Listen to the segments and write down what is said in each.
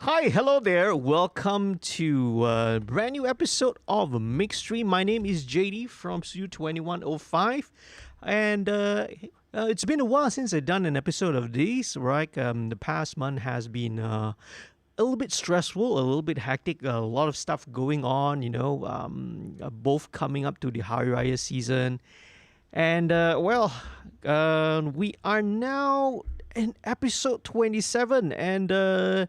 Hi, hello there. Welcome to a brand new episode of MixStream. My name is JD from Studio 2105. And it's been a while since I've done an episode of this, right? The past month has been a little bit stressful, a little bit hectic, a lot of stuff going on, both coming up to the Hari Raya season. And we are now in episode 27. And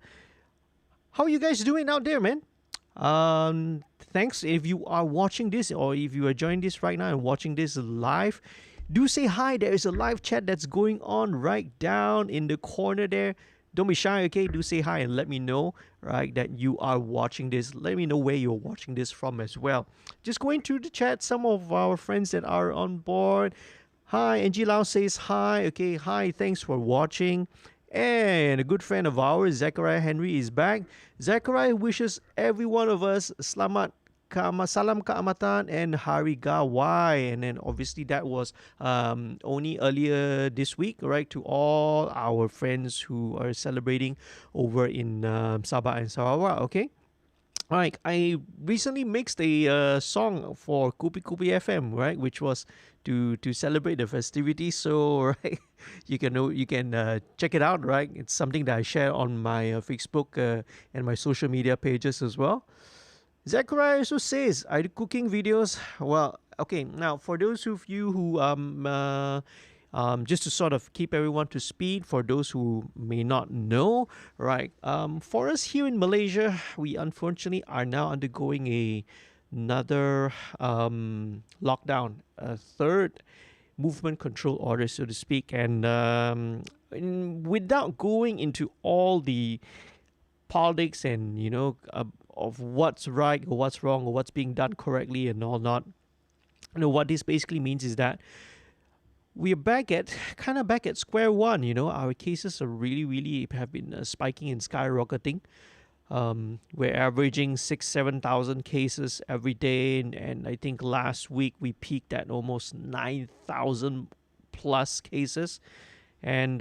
how are you guys doing out there, man? Thanks if you are watching this or if you are joining this right now and watching this live. Do say hi. There is a live chat that's going on right down in the corner there. Don't be shy, okay? Do say hi and let me know, right, that you are watching this. Let me know where you're watching this from as well. Just going through the chat, some of our friends that are on board. Hi, Angie Lau says hi. Okay, hi, thanks for watching. And a good friend of ours, Zachariah Henry, is back. Zachariah wishes every one of us selamat salam keamatan and hari gawai. And then obviously that was only earlier this week, right, to all our friends who are celebrating over in Sabah and Sarawak, okay? All right, I recently mixed a song for Kupi Kupi FM, right, which was to celebrate the festivities. So, right, you can check it out, right? It's something that I share on my Facebook and my social media pages as well. Zachariah also says, "Are you cooking videos?" Well, okay. Now, for those of you who just to sort of keep everyone to speed, for those who may not know, right? For us here in Malaysia, we unfortunately are now undergoing another lockdown, a third movement control order, so to speak. And without going into all the politics and of what's right or what's wrong or what's being done correctly and all not, what this basically means is that we're back at square one. Our cases are really have been spiking and skyrocketing. We're averaging 6,000-7,000 cases every day, and I think last week we peaked at almost 9,000 plus cases, and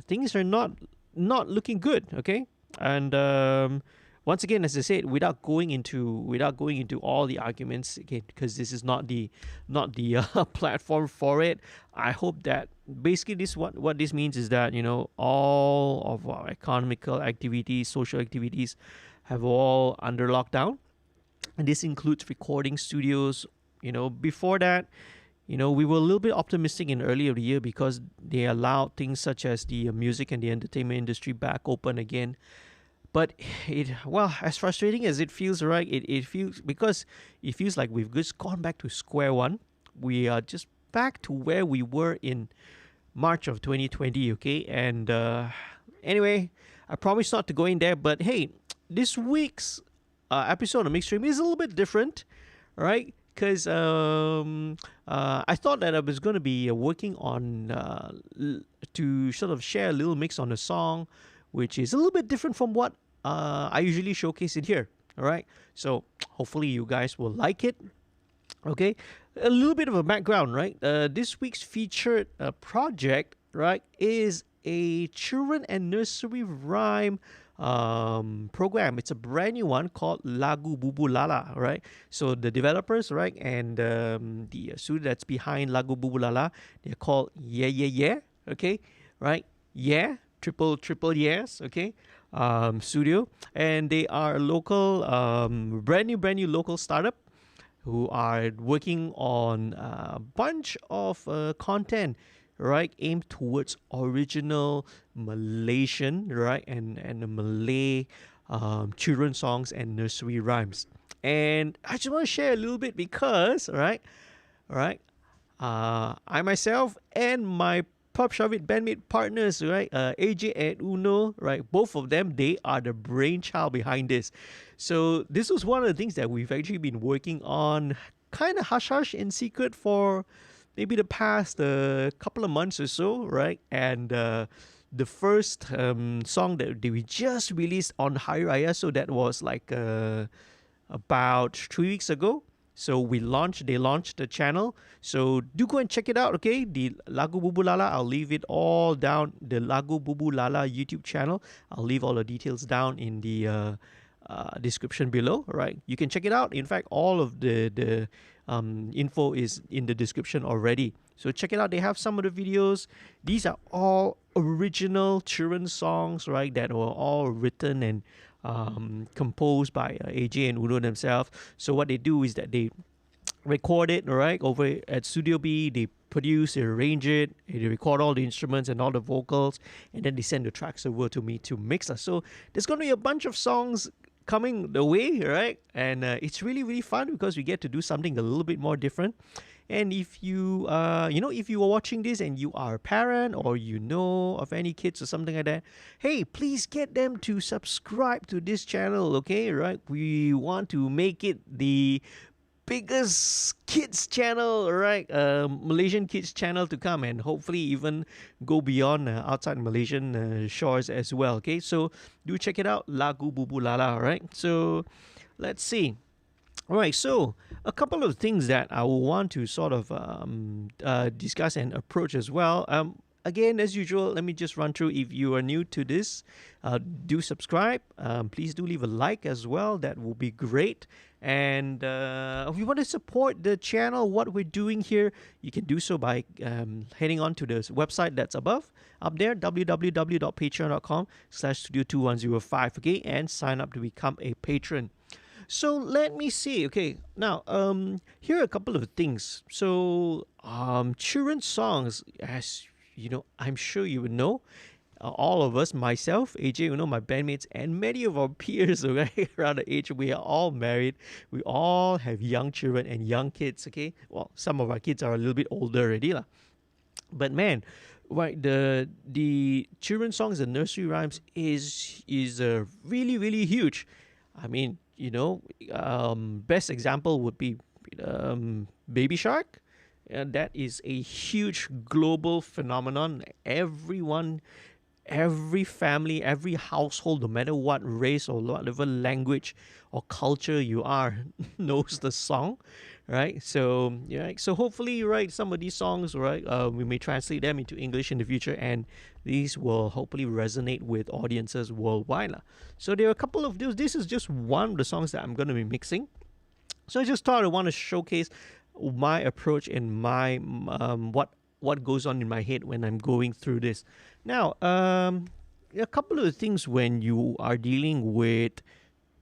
things are not looking good. Okay, and once again, as I said, without going into all the arguments again, because this is not the platform for it. I hope that basically what this means is that all of our economical activities, social activities, have all under lockdown, and this includes recording studios. Before that, we were a little bit optimistic in early of the year because they allowed things such as the music and the entertainment industry back open again. But as frustrating as it feels, right? It feels like we've just gone back to square one. We are just back to where we were in March of 2020, okay? And anyway, I promise not to go in there. But hey, this week's episode of MixStream is a little bit different, right? Because I thought that I was going to be working on to sort of share a little mix on a song, which is a little bit different from what I usually showcase in here. All right, so hopefully you guys will like it. Okay, a little bit of a background, right? This week's featured project, right, is a children and nursery rhyme program. It's a brand new one called Lagu Bubu Lala, right? So the developers, right, and the studio that's behind Lagu Bubu Lala, they're called Yeah. Okay, right? Yeah. Triple yes, okay, studio, and they are a local, brand new local startup who are working on a bunch of content, right, aimed towards original Malaysian, right, and Malay children songs and nursery rhymes. And I just want to share a little bit because, right, I myself and my Pop Shavit bandmate partners, right? AJ and Uno, right? Both of them, they are the brainchild behind this. So this was one of the things that we've actually been working on, kind of hush in secret for maybe the past couple of months or so, right? And the first song that we just released on Hari Raya, so that was like about 3 weeks ago. So they launched the channel. So do go and check it out, okay? The Lagu Bubu Lala, I'll leave it all down. The Lagu Bubu Lala YouTube channel, I'll leave all the details down in the description below, right? You can check it out. In fact, all of the info is in the description already. So check it out. They have some of the videos. These are all original children's songs, right? That were all written and composed by AJ and Uno themselves. So what they do is that they record it, right, over at Studio B. They produce, they arrange it, they record all the instruments and all the vocals, and then they send the tracks over to me to mix. So there's going to be a bunch of songs coming the way, right? And it's really, really fun because we get to do something a little bit more different. And if you, if you are watching this and you are a parent or you know of any kids or something like that, hey, please get them to subscribe to this channel, okay? Right? We want to make it the biggest kids channel, right? Malaysian kids channel to come, and hopefully even go beyond outside Malaysian shores as well. Okay, so do check it out, Lagu Bubu Lala. Right? So let's see. All right, so a couple of things that I will want to sort of discuss and approach as well. Again, as usual, let me just run through. If you are new to this, do subscribe. Please do leave a like as well. That will be great. And if you want to support the channel, what we're doing here, you can do so by heading on to the website that's up there, www.patreon.com/studio2105, okay, and sign up to become a patron. So let me see. Okay, now here are a couple of things. So children's songs, as you know, I'm sure you would know. All of us, myself, AJ, my bandmates, and many of our peers, okay, around the age, we are all married. We all have young children and young kids, okay? Well, some of our kids are a little bit older already, lah. But man, right, the children's songs and nursery rhymes is really, really huge. I mean, best example would be Baby Shark. That is a huge global phenomenon. Every family, every household, no matter what race or whatever language or culture you are, knows the song, right? So yeah, so hopefully, right, some of these songs, right, we may translate them into English in the future, and these will hopefully resonate with audiences worldwide. So there are a couple of those. This is just one of the songs that I'm going to be mixing. So I just thought I want to showcase my approach and my what goes on in my head when I'm going through this. Now, a couple of things when you are dealing with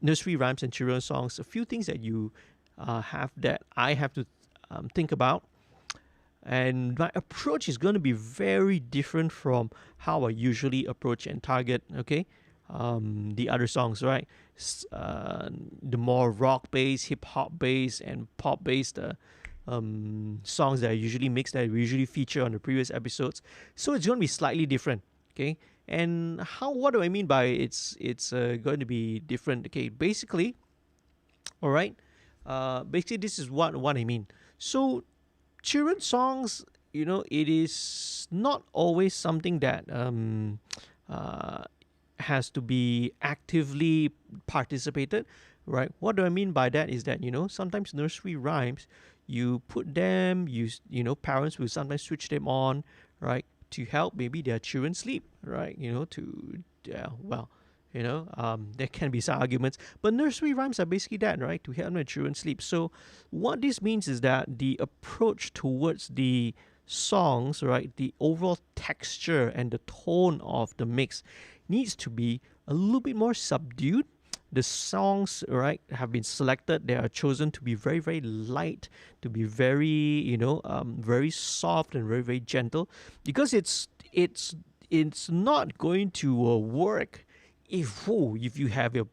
nursery rhymes and children's songs, a few things that you I have to think about. And my approach is going to be very different from how I usually approach and target, okay, the other songs, right? The more rock-based, hip-hop-based, and pop-based songs that I usually mix, that I usually feature on the previous episodes. So it's going to be slightly different, okay? And what do I mean by it's going to be different? Okay, basically, all right, basically this is what I mean. So children's songs, it is not always something that has to be actively participated, right? What do I mean by that is that, sometimes nursery rhymes, you put them, parents will sometimes switch them on, right, to help maybe their children sleep, right? There can be some arguments, but nursery rhymes are basically that, right, to help their children sleep. So what this means is that the approach towards the songs, right, the overall texture and the tone of the mix needs to be a little bit more subdued. The songs, right, have been selected. They are chosen to be very, very light, to be very, very soft and very, very gentle, because it's not going to work if you have your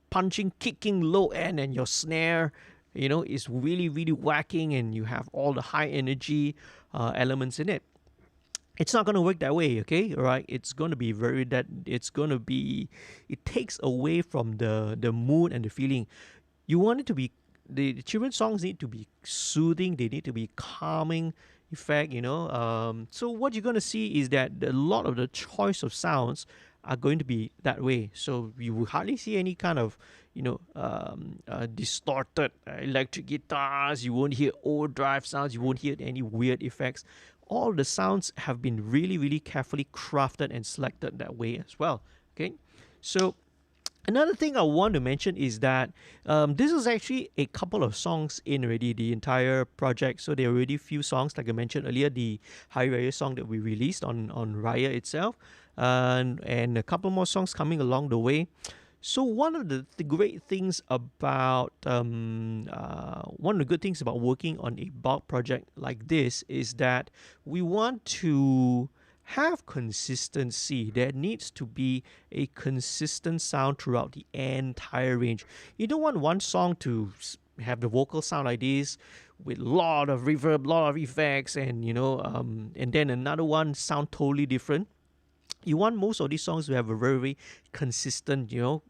punching, kicking low end and your snare, is really, really whacking, and you have all the high energy elements in it. It's not going to work that way, okay? All right, it takes away from the mood and the feeling. You want it to be, the children's songs need to be soothing, they need to be calming effect, So what you're going to see is that a lot of the choice of sounds are going to be that way. So you will hardly see any kind of, distorted electric guitars. You won't hear overdrive sounds. You won't hear any weird effects. All the sounds have been really, really carefully crafted and selected that way as well. Okay, so another thing I want to mention is that this is actually a couple of songs in already, the entire project. So there are already few songs, like I mentioned earlier, the Hari Raya song that we released on Raya itself, and a couple more songs coming along the way. So one of the great things about one of the good things about working on a bulk project like this is that we want to have consistency. There needs to be a consistent sound throughout the entire range. You don't want one song to have the vocal sound like this with a lot of reverb, lot of effects, and and then another one sound totally different. You want most of these songs to have a very, very consistent, to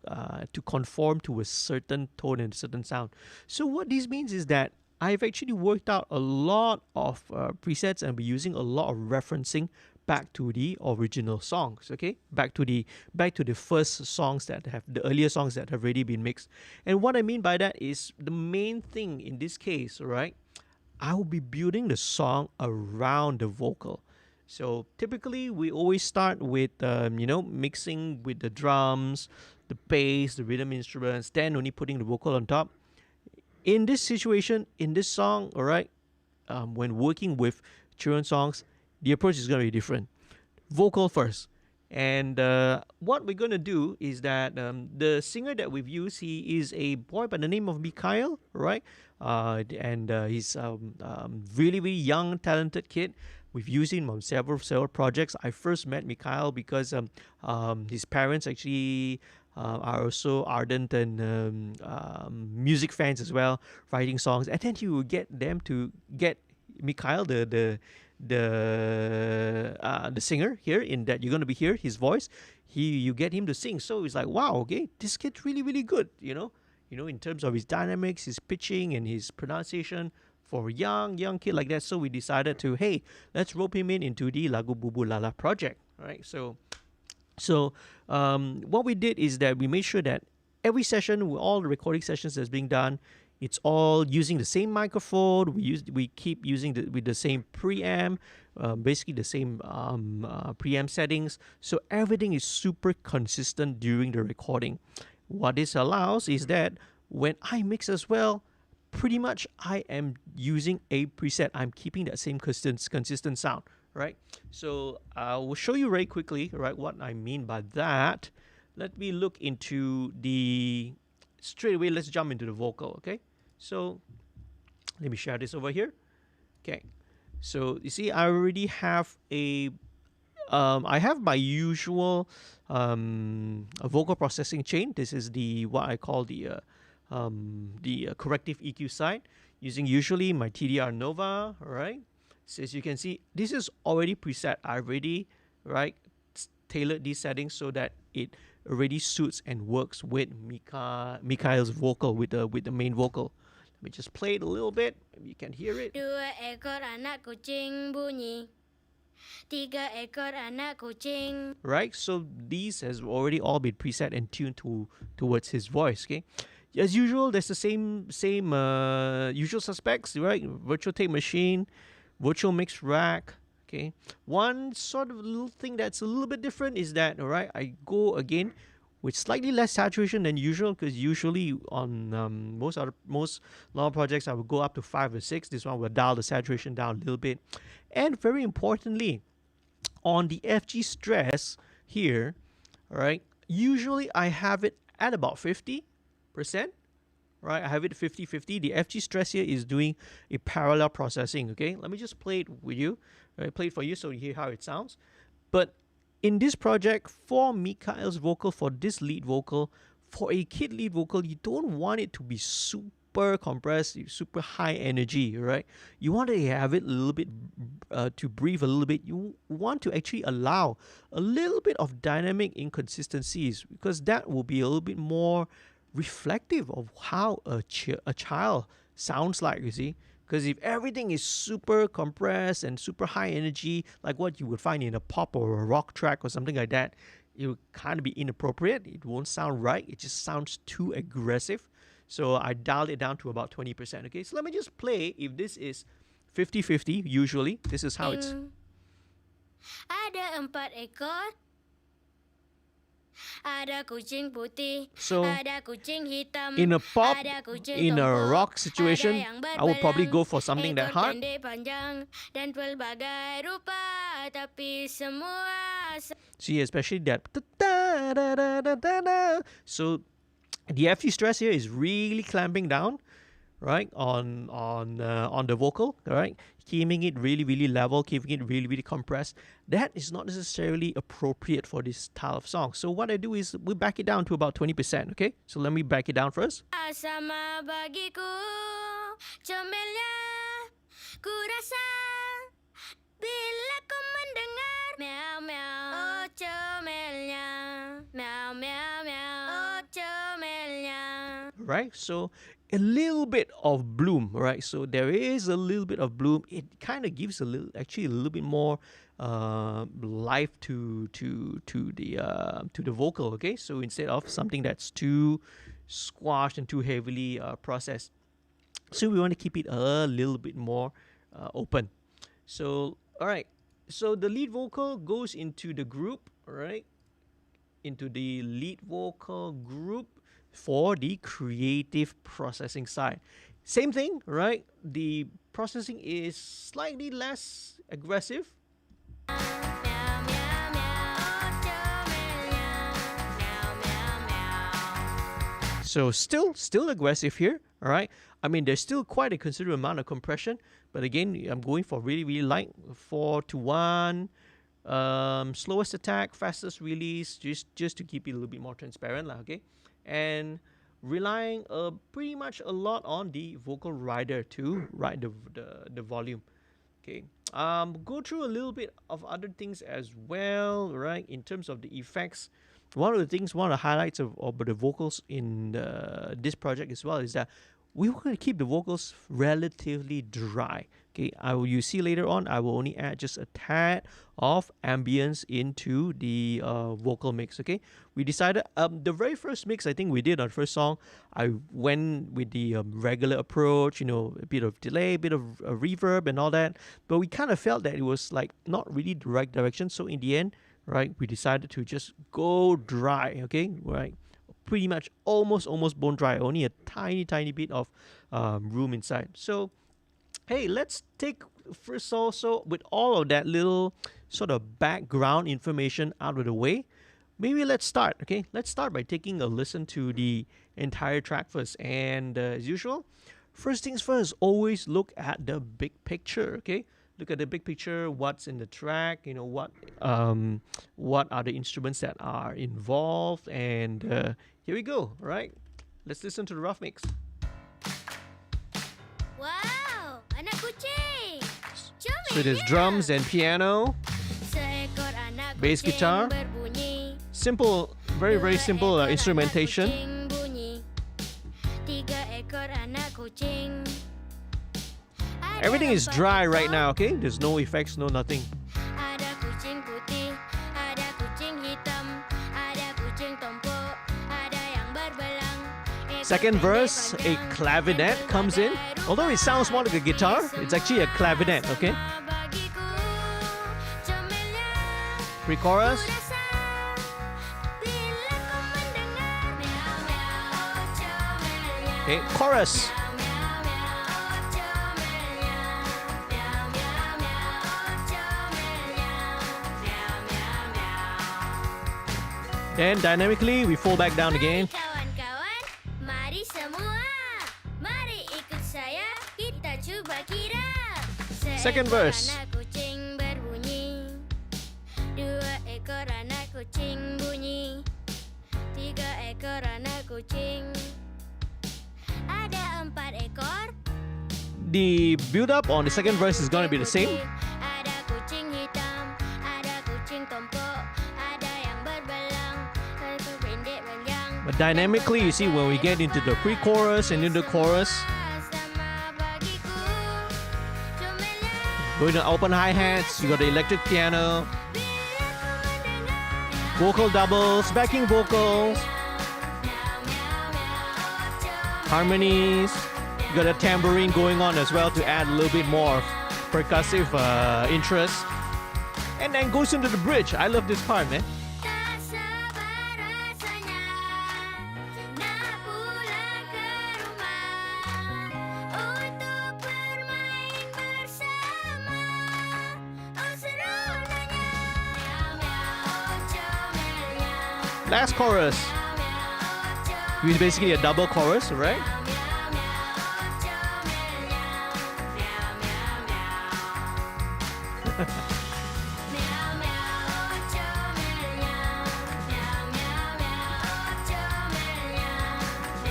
conform to a certain tone and a certain sound. So what this means is that I've actually worked out a lot of presets and be using a lot of referencing back to the original songs. Okay, back to the first songs that have the earlier songs that have already been mixed. And what I mean by that is the main thing in this case, right? I will be building the song around the vocal. So typically, we always start with mixing with the drums, the bass, the rhythm instruments, then only putting the vocal on top. In this situation, in this song, all right, when working with children songs, the approach is going to be different. Vocal first. And what we're going to do is that the singer that we've used, he is a boy by the name of Mikhail, right? And he's really, really young, talented kid. We've used him on several projects. I first met Mikhail because his parents actually are also ardent and music fans as well, writing songs. And then you will get them to get Mikhail, the singer here, in that you're going to be hear his voice. You get him to sing. So it's like, wow, okay, this kid's really, really good. In terms of his dynamics, his pitching, and his pronunciation. For a young kid like that, so we decided to, hey, let's rope him into the Lagu Bubu Lala project, right? So what we did is that we made sure that every session, all the recording sessions that's being done, it's all using the same microphone. We keep using with the same preamp, basically the same preamp settings. So everything is super consistent during the recording. What this allows is that when I mix as well, pretty much I am using a preset. I'm keeping that same consistent sound, right? So I will show you very quickly, right, what I mean by that. Let me look into straight away, let's jump into the vocal, okay? So let me share this over here. Okay, so you see, I already have I have my usual a vocal processing chain. This is what I call the corrective EQ side, using usually my TDR Nova, right? So as you can see, this is already preset. I already, right, tailored these settings so that it already suits and works with Mikhail's vocal, with the main vocal. Let me just play it a little bit. Maybe you can hear it. Dua ekor anak kucing bunyi. Tiga ekor anak kucing. Right, so these has already all been preset and tuned towards his voice. Okay, as usual, there's the same usual suspects, right? Virtual tape machine, virtual mix rack. Okay, one sort of little thing that's a little bit different is that, all right, I go again with slightly less saturation than usual, because usually on most long projects I would go up to 5 or 6. This one will dial the saturation down a little bit. And very importantly, on the FG stress here, all right, usually I have it at about 50%, right? I have it 50-50. The FG stress here is doing a parallel processing, okay? Let me just play it with you, right? Play it for you so you hear how it sounds. But in this project, for Mikhail's vocal, for this lead vocal, for a kid lead vocal, you don't want it to be super compressed, super high energy, right? You want to have it a little bit to breathe a little bit. You want to actually allow a little bit of dynamic inconsistencies, because that will be a little bit more reflective of how a child sounds like, you see. Because if everything is super compressed and super high energy, like what you would find in a pop or a rock track or something like that, it will kind of be inappropriate. It won't sound right. It just sounds too aggressive. So I dialed it down to about 20%. Okay, so let me just play. If this is 50-50, usually this is how it's. Ada 4 ekor. Ada kucing putih. So Ada kucing hitam. in a pop, Ada kucing in a tumpul. rock situation, Ada yang I would probably go for berbelang. something that Ekor hard. pendek panjang dan pelbagai rupa, tapi semua See, especially that. So the FG stress here is really clamping down, right, on the vocal, right, keeping it really level, keeping it really compressed. That is not necessarily appropriate for this style of song. So what I do is we back it down to about 20%. Okay, so let me back it down first. sama bagiku. Comelnya ku rasa bila kau mendengar meow meow. Oh comelnya meow meow meow. Oh comelnya. Right, so a little bit of bloom, right? So there is a little bit of bloom. It kind of gives a little bit more life to the vocal. Okay, so instead of something that's too squashed and too heavily processed, so we want to keep it a little bit more open. So all right, so the lead vocal goes into the group, right? Into the lead vocal group for the creative processing side. Same thing, right? The processing is slightly less aggressive. So still aggressive here, all right? I mean, there's still quite a considerable amount of compression, but again, I'm going for really light, 4-1. Slowest attack, fastest release, just to keep it a little bit more transparent, okay? And relying pretty much a lot on the vocal rider to ride the volume. Okay. Go through a little bit of other things as well, right? In terms of the effects, one of the highlights of the vocals in this project as well is that we want to keep the vocals relatively dry. Okay, you see later on, I will only add just a tad of ambience into the vocal mix. Okay, we decided the very first mix I think we did on the first song, I went with the regular approach, a bit of delay, a bit of reverb and all that, but we kind of felt that it was like not really the right direction. So in the end, right, we decided to just go dry. Okay, right, pretty much almost bone dry, only a tiny bit of room inside. So hey, let's take first also with all of that little sort of background information out of the way, maybe let's start. Okay, let's start by taking a listen to the entire track first. And as usual, first things first, always look at the big picture. Okay, look at the big picture, what's in the track, what are the instruments that are involved, and here we go. All right, let's listen to the rough mix. Wow, anak kucing. So there's drums and piano, Seekor anak bass kucing guitar, berbunyi. simple, very simple Dua ekor instrumentation. anak kucing bunyi. 3 ekor anak kucing. Ada Everything is 4 dry right ekor. now. Okay, there's no effects, no nothing. Ada kucing putih, ada kucing hitam, ada kucing tompok, ada yang berbelang. Ekor Second pendek verse, a panjang clavinet dan comes in. berbagai Although it sounds more like a guitar, it's actually a clavinet. Okay, Sama bagiku, comelnya pre-chorus. ku rasa bila kau mendengar meow meow, oh comelnya. Okay, chorus. Meow meow meow, oh comelnya. Meow meow meow, oh comelnya. Meow meow meow. Then dynamically we fall back down again. Mari kawan-kawan, mari semua. Mari ikut saya, kita cuba kira. Second Seekor verse. anak kucing berbunyi. 2 ekor anak kucing bunyi. 3 ekor anak kucing. Ada 4 ekor. The build up on the second verse is going to be the same. Ada kucing hitam, ada kucing tompok, ada yang berbelang, ekor pendek panjang. But dynamically, you see when we get into the pre-chorus and into the chorus, Sama bagiku, comelnya. going to open hi-hats, you got the electric piano. Bila ku mendengar Vocal doubles, backing vocals, harmonies. You got a tambourine going on as well to add a little bit more percussive interest. And then goes into the bridge. I love this part, man. Tak sabar rasanya nak pulang ke rumah untuk bermain bersama. Oh serunya meow meow comelnya. Last chorus. It's basically a double chorus, right?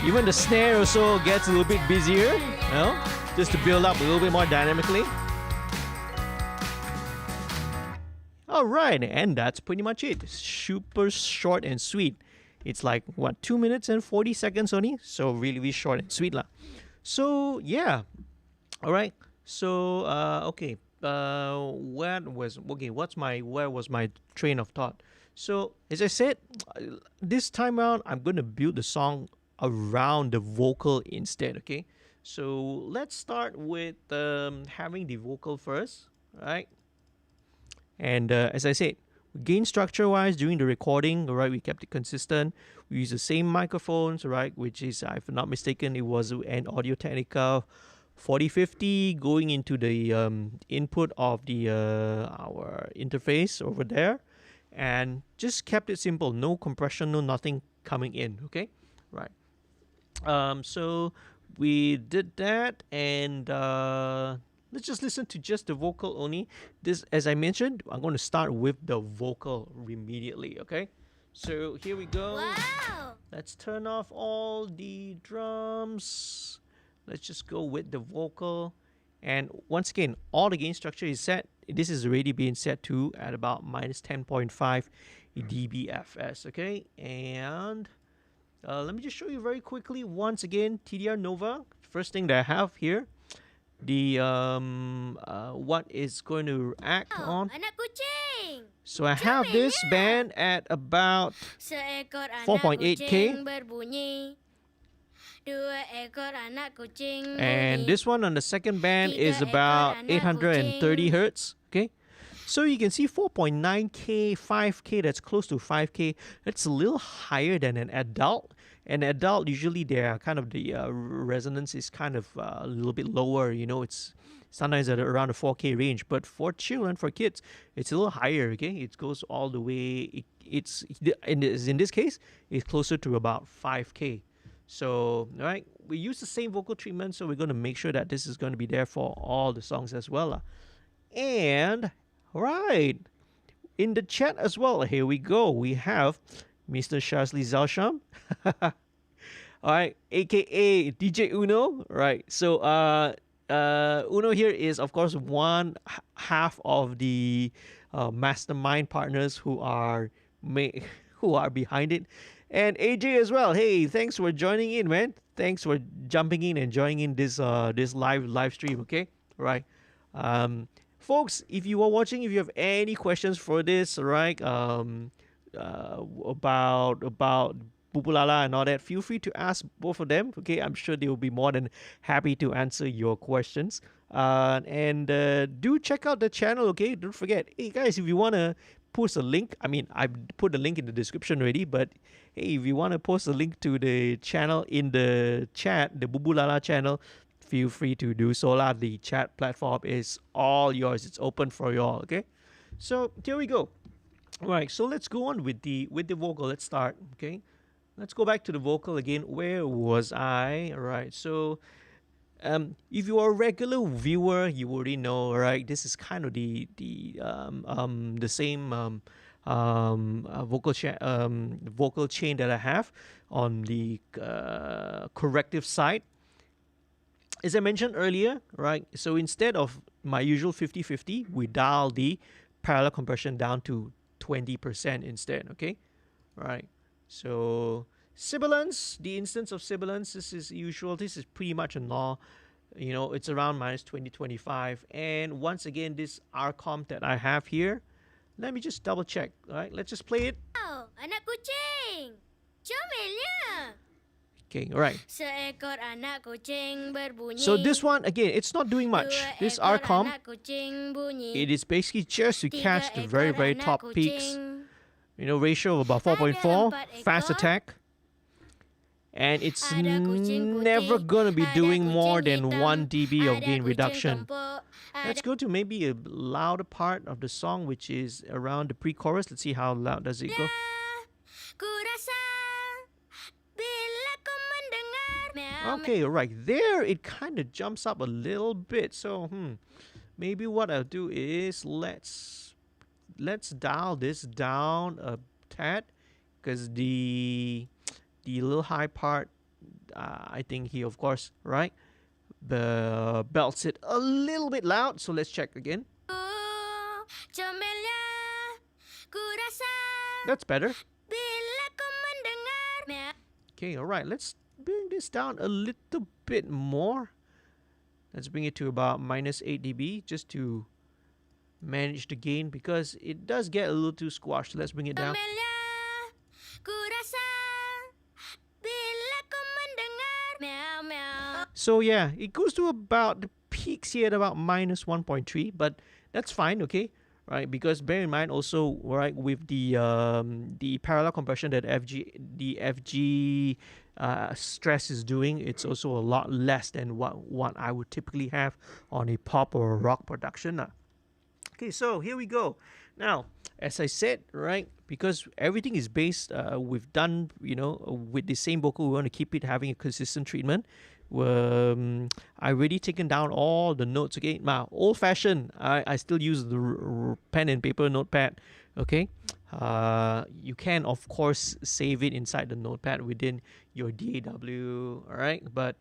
Even the snare also gets a little bit busier, you know, just to build up a little bit more dynamically. All right, and that's pretty much it. Super short and sweet. It's like, what, 2 minutes and 40 seconds only? So really, really short and sweet lah. So, yeah. All right. So, okay. Where was my train of thought? So, as I said, this time around, I'm going to build the song around the vocal instead, okay? So, let's start with having the vocal first, right? And as I said, gain structure wise during the recording, all right, we kept it consistent. We use the same microphones, right, which is, if I'm not mistaken, it was an Audio Technica 4050 going into the input of the our interface over there, and just kept it simple, no compression, no nothing coming in, okay, right. So we did that, and let's just listen to just the vocal only. This, as I mentioned, I'm going to start with the vocal immediately, okay? So here we go. Wow. Let's turn off all the drums. Let's just go with the vocal. And once again, all the gain structure is set. This is already being set to at about minus 10.5 dBFS, okay? And let me just show you very quickly once again TDR Nova. First thing that I have here, the what is going to act on. Anak kucing. So I have this band at about Seekor anak 4.8K. kucing berbunyi. Dua ekor anak kucing And bunyi. this one on the second band is Tiga about ekor anak 830 kucing. hertz. Okay, so you can see 4.9K, 5K. That's close to 5K. That's a little higher than an adult. An adult, usually their kind of the resonance is kind of a little bit lower. You know, it's sometimes at around the 4K range. But for children, for kids, it's a little higher. Okay, it goes all the way. It's in this case, it's closer to about 5K. So, all right, we use the same vocal treatment, so we're going to make sure that this is going to be there for all the songs as well. And, all right, in the chat as well, here we go. We have Mr. Shazli Zalsham, all right, aka DJ Uno, right? So, Uno here is, of course, one half of the mastermind partners who are behind it. And AJ as well. Hey, thanks for joining in, man. Thanks for jumping in and joining in this live stream. Okay, right, folks. If you are watching, if you have any questions for this, right, about Bubu Lala and all that, feel free to ask both of them. Okay, I'm sure they will be more than happy to answer your questions. And do check out the channel. Okay, don't forget. Hey guys, if you wanna post a link, I mean, I put the link in the description already, but hey, if you want to post a link to the channel in the chat, the Bubu Lala channel, feel free to do so. The chat platform is all yours. It's open for you all, okay? So here we go. All right, so let's go on with the vocal. Let's start, okay? Let's go back to the vocal again. Where was I? All right, so if you are a regular viewer, you already know, right? This is kind of the same vocal chain that I have on the corrective side. As I mentioned earlier, right? So instead of my usual 50-50, we dial the parallel compression down to 20% instead. Okay, right? So sibilance, the instance of sibilance, this is usual. This is pretty much a null. You know, it's around minus 20-25. And once again, this R comp that I have here, let me just double check. All right, let's just play it. Wow. anak kucing. Comelnya. Okay, all right. Seekor anak kucing berbunyi. So this one, again, it's not doing much. Dua This ekor RCOM, anak kucing bunyi. it is basically just to Tiga catch the very, ekor very anak top peaks. kucing. You know, ratio of about Ada 4.4, empat fast ekor. attack. And it's Ada kucing putih, never going to be ada doing more kucing than hitam, 1 dB of ada gain kucing reduction. kempul, Let's ada go to maybe a louder part of the song, which is around the pre-chorus. Let's see how loud does it go. ku rasa bila kau mendengar meow, Okay, all right. There, it kind of jumps up a little bit. So, maybe what I'll do is let's dial this down a tad, because the little high part, I think he, of course, right, the belts it a little bit loud. So let's check again. comelnya ku rasa That's better. bila kau mendengar meow. Okay, all right. Let's bring this down a little bit more. Let's bring it to about minus 8 dB just to manage the gain, because it does get a little too squashed. Let's bring it down. Comelnya ku rasa bila kau mendengar meow meow. So yeah, it goes to about the peaks here at about minus 1.3, but that's fine, okay? Right, because bear in mind also, right, with the parallel compression that the FG stress is doing, it's also a lot less than what I would typically have on a pop or a rock production. Okay, so here we go. Now, as I said, right, because everything is based, we've done, you know, with the same vocal, we want to keep it having a consistent treatment. I already taken down all the notes, okay? Now, old-fashioned, I still use the pen and paper notepad, okay? You can, of course, save it inside the notepad within your DAW, all right? But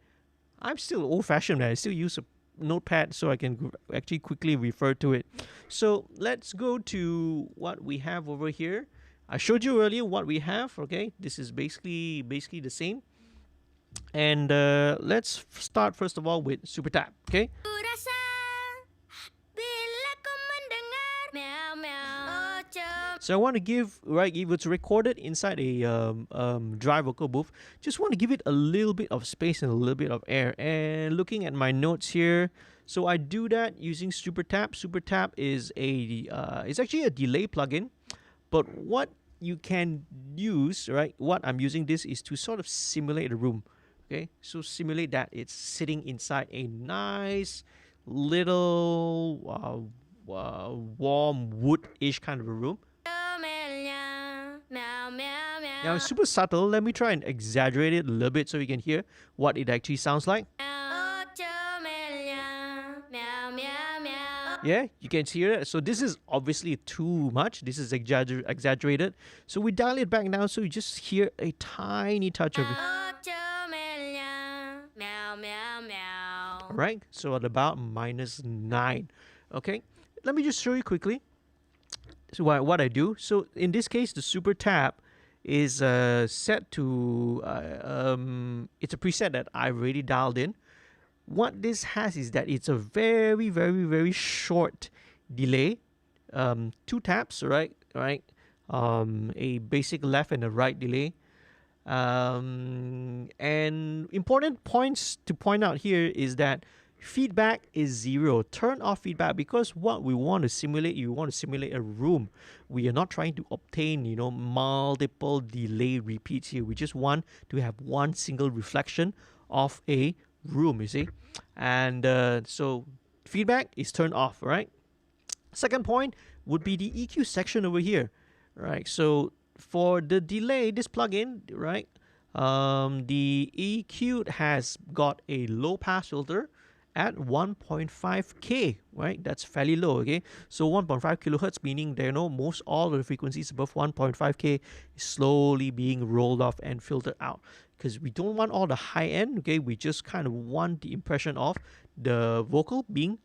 I'm still old-fashioned, I still use a notepad so I can actually quickly refer to it. So let's go to what we have over here. I showed you earlier what we have, okay? This is basically the same. And let's start first of all with super tap, okay? Ku rasa bila kau mendengar meow meow. Oh, So I want to give, right, if it's recorded inside a dry vocal booth, just want to give it a little bit of space and a little bit of air. And looking at my notes here, so I do that using Super Tap. Super Tap is it's actually a delay plugin, but what you can use, right, what I'm using this is to sort of simulate a room. Okay, so simulate that it's sitting inside a nice little warm wood-ish kind of a room. comelnya meow meow meow. Now it's super subtle. Let me try and exaggerate it a little bit so you can hear what it actually sounds like. Oh, comelnya meow meow meow. Yeah, you can hear it. So this is obviously too much. This is exaggerated. So we dial it back now so you just hear a tiny touch of it. Oh, comelnya meow meow meow. Right? So at about -9. Okay, let me just show you quickly. So what I do. So in this case, the super tap is set to it's a preset that I've already dialed in. What this has is that it's a very, very, very short delay. 2 taps, right? A basic left and a right delay. And important points to point out here is that feedback is 0. Turn off feedback, because what we want to simulate, you want to simulate a room. We are not trying to obtain, you know, multiple delay repeats here. We just want to have one single reflection of a room, you see. And so feedback is turned off, right? Second point would be the EQ section over here, right? So for the delay, this plugin, right, the EQ has got a low pass filter at 1.5K, right? That's fairly low, okay? So 1.5 kilohertz, meaning there, most all of the frequencies above 1.5K is slowly being rolled off and filtered out, because we don't want all the high end, okay? We just kind of want the impression of the vocal being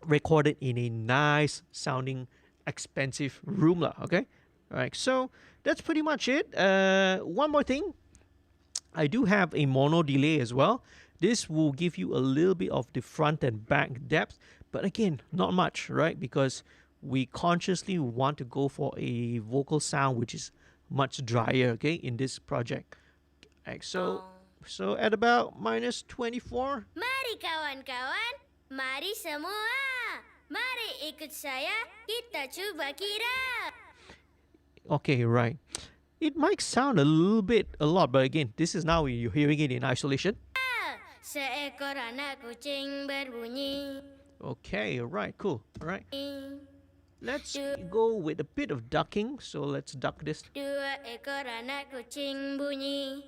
recorded in a nice sounding expensive room, okay? All right, so that's pretty much it. One more thing, I do have a mono delay as well. This will give you a little bit of the front and back depth, but again, not much, right? Because we consciously want to go for a vocal sound which is much drier, okay, in this project. Right, so at about minus 24. Mari kawan-kawan, mari semua. Mari ikut saya, kita cuba kira. Okay, right. It might sound a lot, but again, this is now you're hearing it in isolation. Seekor anak kucing berbunyi. Okay, right, cool. All right. Let's go with a bit of ducking. So let's duck this. Dua ekor anak kucing bunyi.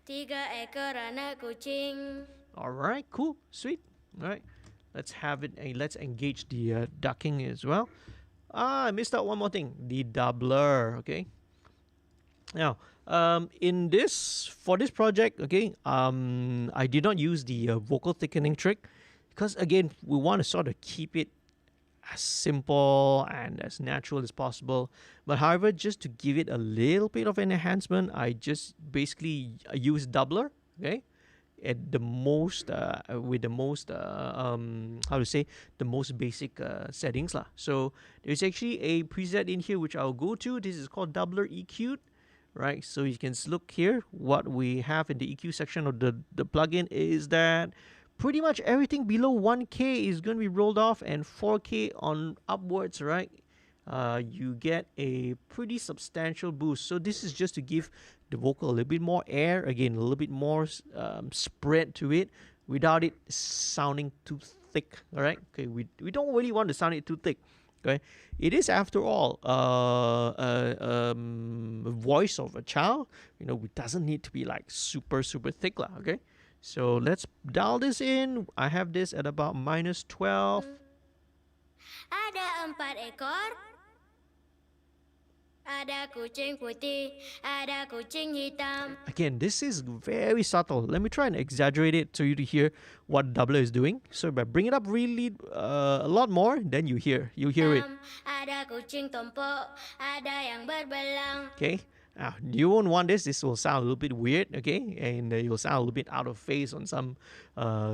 Tiga ekor anak kucing. All right, cool, sweet. All right, let's have it. Let's engage the ducking as well. I missed out one more thing, the doubler. Okay. Now, for this project, okay, I did not use the vocal thickening trick because again, we want to sort of keep it as simple and as natural as possible. But however, just to give it a little bit of an enhancement, I just basically use doubler, okay, at the most with the most how to say, the most basic settings lah. So there's actually a preset in here which I'll go to. This is called doubler EQ, right? So you can look here. What we have in the EQ section of the plugin is that pretty much everything below 1K is going to be rolled off, and 4K on upwards, right? You get a pretty substantial boost. So this is just to give the vocal a little bit more air, again, a little bit more spread to it without it sounding too thick, all right? Okay, we don't really want to sound it too thick, okay? It is, after all, a voice of a child. You know, it doesn't need to be like super thick lah, okay? So let's dial this in. I have this at about minus 12. Ada 4 ekor. Ada kucing putih, ada kucing hitam. Again, this is very subtle. Let me try and exaggerate it so you to hear what doubler is doing. So if I bring it up really a lot more, then you hear it. Ada kucing tompok, ada yang berbelang. Okay. Now, you won't want this. This will sound a little bit weird, okay? And you'll sound a little bit out of phase on some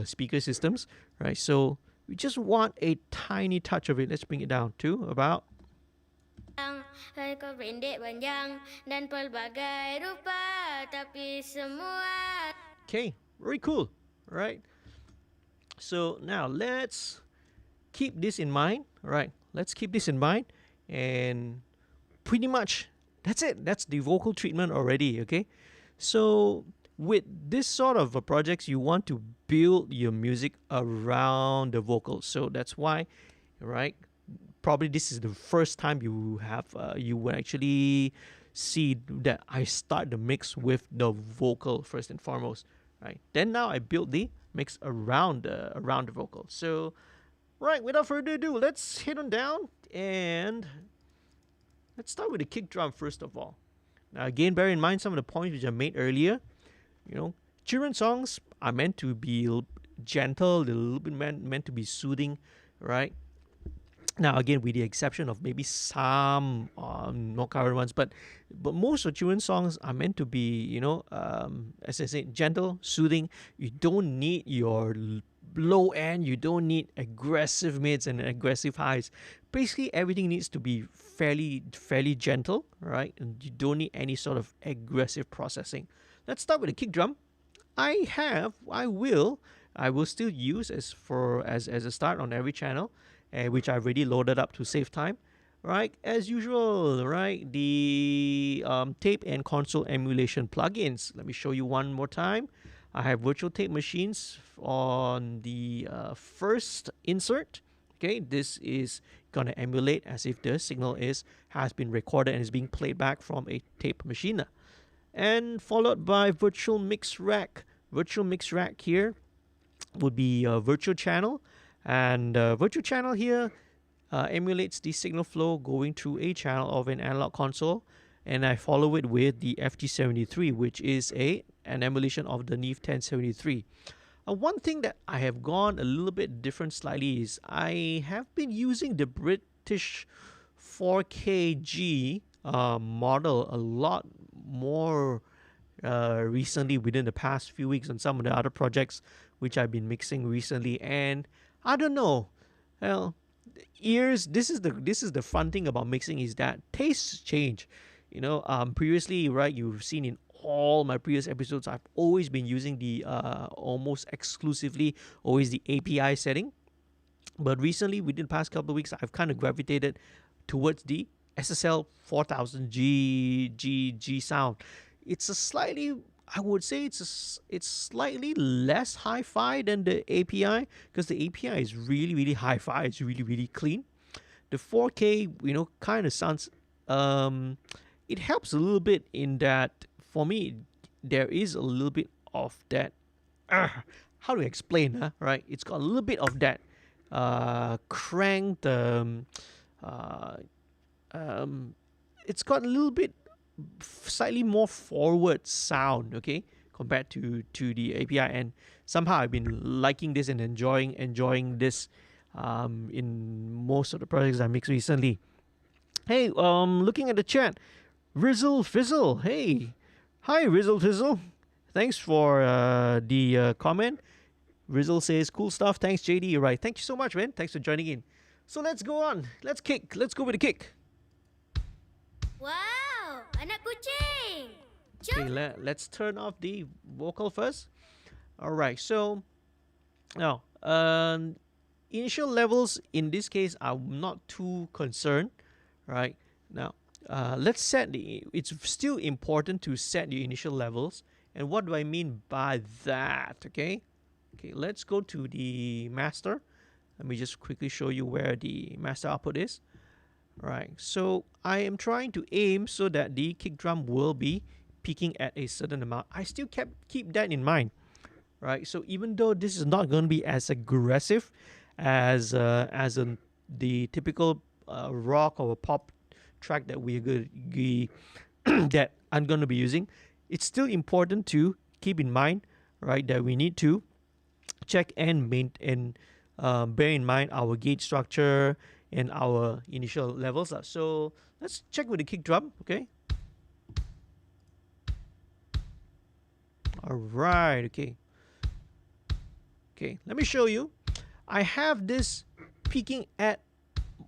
speaker systems, right? So we just want a tiny touch of it. Let's bring it down to about. Ekor pendek panjang dan pelbagai rupa, tapi semua. Okay, very cool, right? So now let's keep this in mind, right? Let's keep this in mind, and pretty much that's it. That's the vocal treatment already, okay? So with this sort of projects, you want to build your music around the vocals. So that's why, right? Probably this is the first time you have you will actually see that I start the mix with the vocal first and foremost, right? Then now I build the mix around the vocal. So, right, without further ado, let's head on down and let's start with the kick drum first of all. Now again, bear in mind some of the points which I made earlier. You know, children's songs are meant to be gentle, a little bit meant to be soothing, right? Now again, with the exception of maybe some more current ones, but most of children's songs are meant to be, you know, as I said, gentle, soothing. You don't need your low end, you don't need aggressive mids and aggressive highs. Basically, everything needs to be fairly gentle, right? And you don't need any sort of aggressive processing. Let's start with the kick drum. I will still use as a start on every channel, which I've already loaded up to save time, right? As usual, right? The tape and console emulation plugins. Let me show you one more time. I have virtual tape machines on the first insert. Okay, this is gonna emulate as if the signal has been recorded and is being played back from a tape machine, and followed by virtual mix rack. Virtual mix rack here would be a virtual channel. And virtual channel here emulates the signal flow going through a channel of an analog console, and I follow it with the FT73, which is an emulation of the Neve 1073. One thing that I have gone a little bit different slightly is I have been using the British 4KG model a lot more recently within the past few weeks on some of the other projects which I've been mixing recently, and I don't know. Well, ears. This is the fun thing about mixing is that tastes change. Previously, right, you've seen in all my previous episodes, I've always been using the almost exclusively always the API setting. But recently, within the past couple of weeks, I've kind of gravitated towards the SSL 4000G sound. It's a slightly, I would say it's slightly less hi-fi than the API, because the API is really really hi-fi. It's really really clean. The 4K, kind of sounds. It helps a little bit in that for me there is a little bit of that. How do I explain? Right, it's got a little bit of that cranked. Uh, um, it's got a little bit slightly more forward sound, okay, compared to the API, and somehow I've been liking this and enjoying this in most of the projects I mixed recently. Hey, looking at the chat, Rizzle Fizzle. Hey, hi Rizzle Fizzle. Thanks for the comment. Rizzle says cool stuff. Thanks JD. You're right. Thank you so much, man. Thanks for joining in. So let's go on. Let's kick. Let's go with the kick. Wow, anak kucing. Okay, let's turn off the vocal first. All right. So now, initial levels in this case, I'm not too concerned. Right now, let's set the. It's still important to set the initial levels. And what do I mean by that? Okay, let's go to the master. Let me just quickly show you where the master output is. Right, so I am trying to aim so that the kick drum will be peaking at a certain amount. I still keep that in mind. Right, so even though this is not going to be as aggressive as the typical rock or pop track that that I'm going to be using, it's still important to keep in mind, right, that we need to check and bear in mind our gauge structure and our initial levels. So let's check with the kick drum, okay? All right, okay. Okay, let me show you. I have this peaking at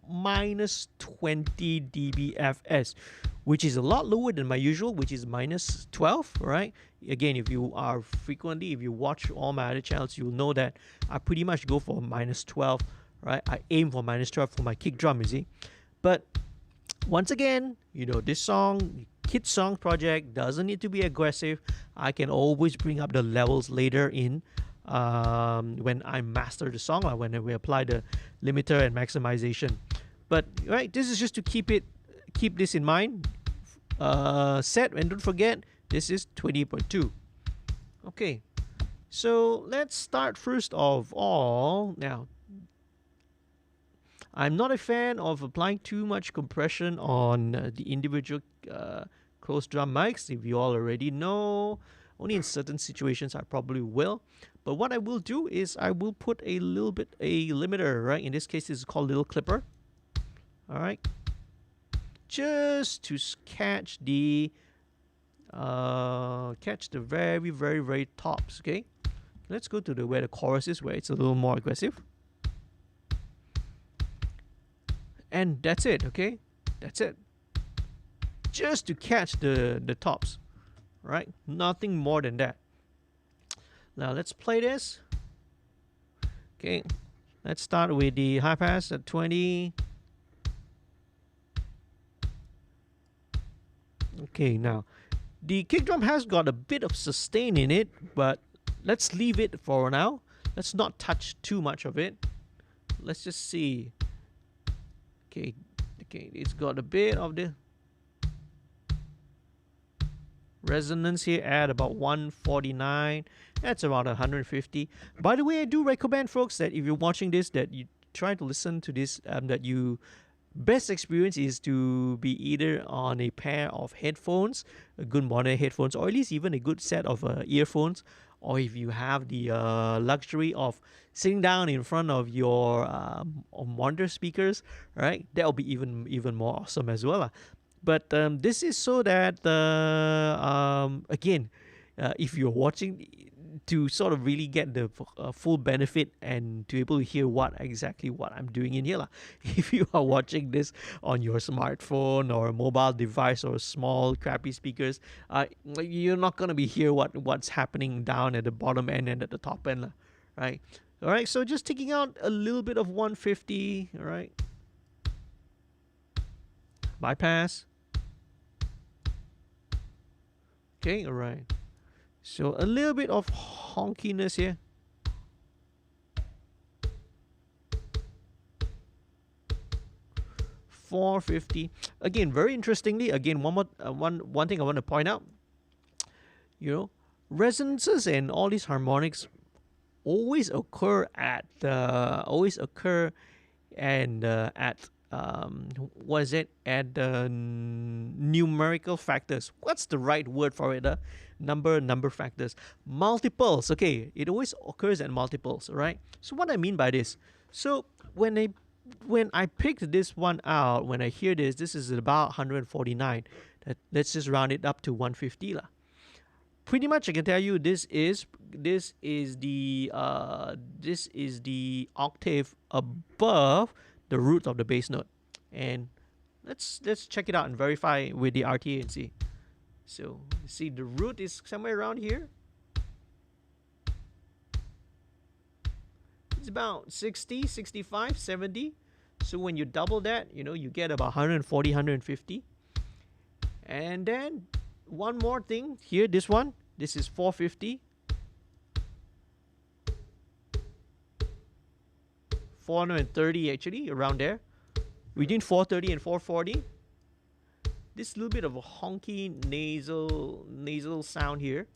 minus 20 dBFS, which is a lot lower than my usual, which is minus 12, right? Again, if you watch all my other channels, you'll know that I pretty much go for minus 12, right? I aim for minus 12 for my kick drum, you see. But once again, this kid song project doesn't need to be aggressive. I can always bring up the levels later in when I master the song, or when we apply the limiter and maximization. But right, this is just to keep this in mind. Set, and don't forget, this is 20.2. Okay, so let's start first of all. Now, I'm not a fan of applying too much compression on the individual closed drum mics. If you all already know, only in certain situations I probably will. But what I will do is I will put a little bit a limiter, right? In this case, it's called little clipper. All right, just to catch the very very very tops. Okay, let's go to where the chorus is, where it's a little more aggressive. And that's it, okay? That's it. Just to catch the tops, right? Nothing more than that. Now let's play this. Okay, let's start with the high pass at 20. Okay, now the kick drum has got a bit of sustain in it, but let's leave it for now. Let's not touch too much of it. Let's just see. Okay, it's got a bit of the resonance here at about 149. That's around 150. By the way, I do recommend, folks, that if you're watching this, that you try to listen to this, that you best experience is to be either on a pair of headphones, a good modern headphones, or at least even a good set of earphones. Or if you have the luxury of sitting down in front of your monitor speakers, right, that'll be even more awesome as well. But this is so that again, if you're watching, to sort of really get the full benefit and to able to hear what I'm doing in here lah. If you are watching this on your smartphone or a mobile device or small crappy speakers, you're not gonna be hear what's happening down at the bottom end and at the top end lah, right? All right, so just taking out a little bit of 150, all right, bypass. Okay, all right. So a little bit of honkiness here. $450. Again, very interestingly, again, one thing I want to point out. You know, resonances and all these harmonics always occur at what is it, at the numerical factors. What's the right word for it? Number factors, multiples. Okay, it always occurs at multiples, right? So what I mean by this, so when I picked this one out, when I hear this is about 149. Let's just round it up to 150 lah. Pretty much I can tell you this is the octave above the root of the bass note. And let's check it out and verify with the RTA and see. So see, the root is somewhere around here. It's about 60, 65, 70. So when you double that, you know, you get about 140, 150. And then one more thing here, this is 450. 430 actually, around there. Between 430 and 440. This little bit of a honky nasal sound here.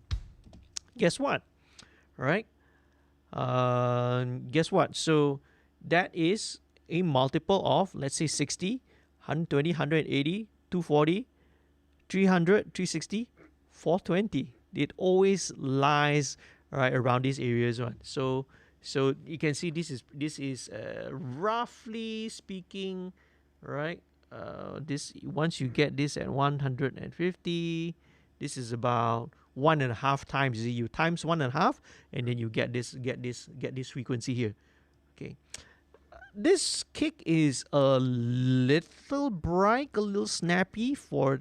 Guess what? All right. Guess what? So that is a multiple of, let's say, 60, 120, 180, 240, 300, 360, 420. It always lies right around these areas, right? So you can see this is roughly speaking, right? This, once you get this at 150, this is about 1.5 times. You times 1.5, and then you get this frequency here. Okay, this kick is a little bright, a little snappy for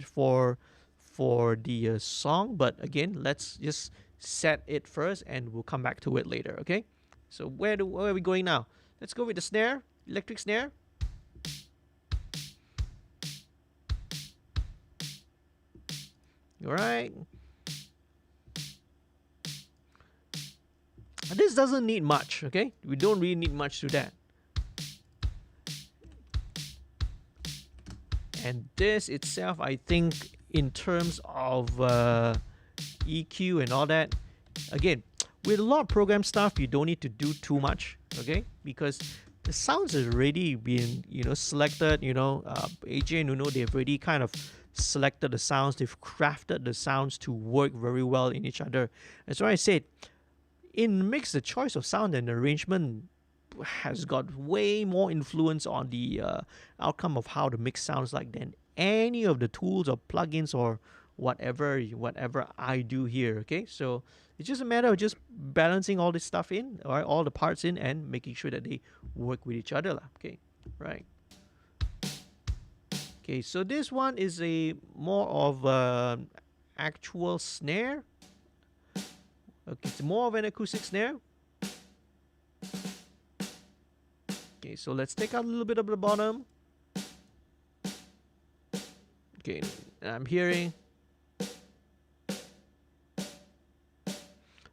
the song, but again, let's just set it first, and we'll come back to it later. Okay, so where are we going now? Let's go with the snare, electric snare. All right. This doesn't need much, okay? We don't really need much to that. And this itself, I think, in terms of EQ and all that, again, with a lot of program stuff, you don't need to do too much, okay? Because the sounds has already been, selected. AJ and Nuno, they've already kind of selected the sounds. They've crafted the sounds to work very well in each other. That's why I said, in mix, the choice of sound and arrangement has got way more influence on the outcome of how the mix sounds like than any of the tools or plugins or whatever I do here. Okay, so it's just a matter of just balancing all this stuff in, or all the parts in, and making sure that they work with each other. Okay, right. Okay, so this one is a more of actual snare. Okay, it's more of an acoustic snare. Okay, so let's take out a little bit of the bottom. Okay, I'm hearing a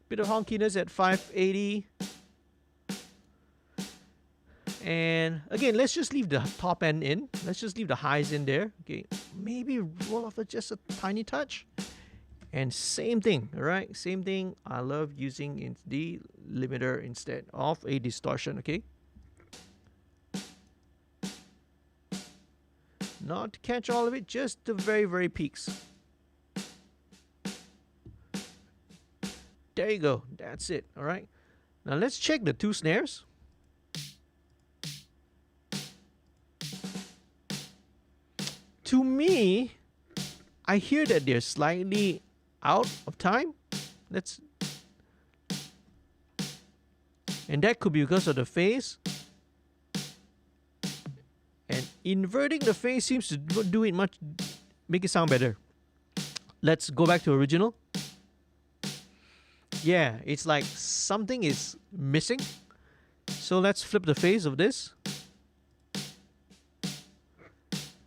bit of honkiness at 580. And again, let's just leave the top end in. Let's just leave the highs in there. Okay, maybe roll off it just a tiny touch. And same thing, all right? Same thing. I love using the limiter instead of a distortion, okay? Not to catch all of it, just the very, very peaks. There you go. That's it, all right? Now let's check the two snares. To me, I hear that they're slightly out of time. And that could be because of the phase. And inverting the phase seems to do it much, make it sound better. Let's go back to original. Yeah, it's like something is missing. So let's flip the phase of this.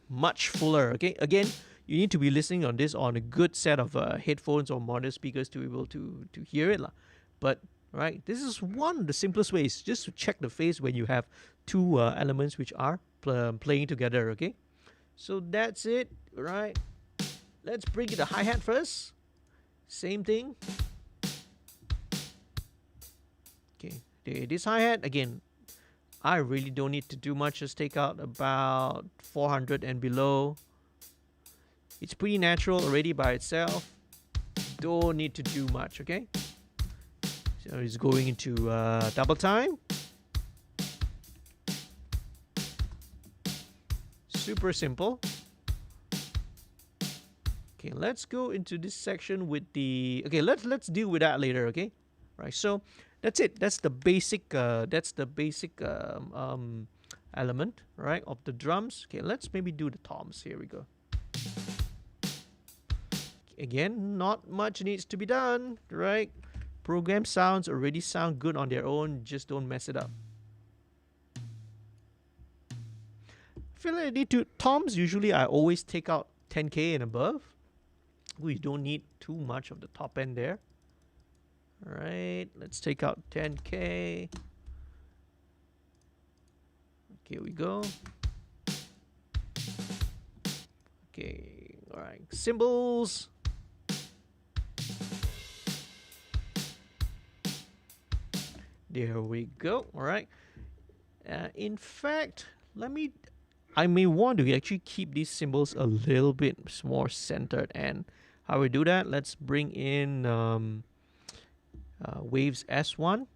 Much fuller, okay? Again, you need to be listening on this on a good set of headphones or monitor speakers to be able to hear it. But, right, this is one of the simplest ways, just to check the phase when you have two elements which are playing together, okay? So that's it, right? Let's bring the hi-hat first. Same thing. Okay, this hi-hat, again, I really don't need to do much. Just take out about 400 and below. It's pretty natural already by itself. Don't need to do much, okay? So it's going into double time. Super simple. Okay, let's go into this section with the... Okay, let's deal with that later, okay? Right, so that's it. That's the basic element, right, of the drums. Okay, let's maybe do the toms. Here we go. Again, not much needs to be done, right? Program sounds already sound good on their own. Just don't mess it up. I feel like I need to... Toms, usually I always take out 10K and above. We don't need too much of the top end there. All right, let's take out 10K. Here we go. Okay, all right, cymbals. There we go. All right. In fact, I may want to actually keep these cymbals a little bit more centered. And how we do that? Let's bring in waves S1.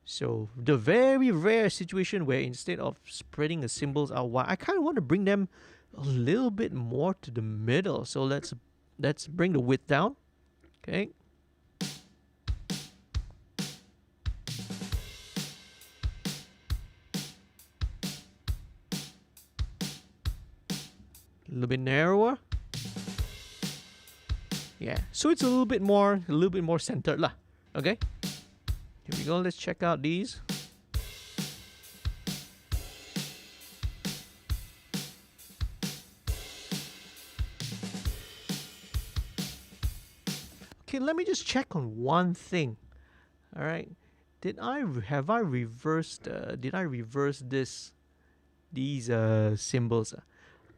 So the very rare situation where instead of spreading the cymbals out wide, I kind of want to bring them a little bit more to the middle. So let's bring the width down. Okay. A little bit narrower. Yeah, so it's a little bit more centered lah. Okay. Here we go. Let's check out these. Okay, let me just check on one thing. All right, did I reverse these symbols?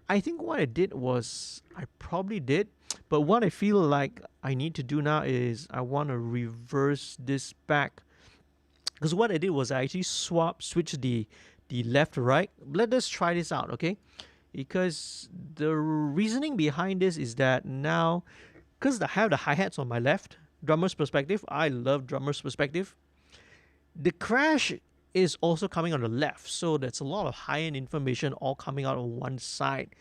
I think what I did was I probably did, but what I feel like I need to do now is I want to reverse this back, because what I did was I actually switched the left to right. Let us try this out, okay? Because the reasoning behind this is that now, because I have the hi-hats on my left, drummer's perspective, I love drummer's perspective. The crash is also coming on the left, so that's a lot of high-end information all coming out on one side.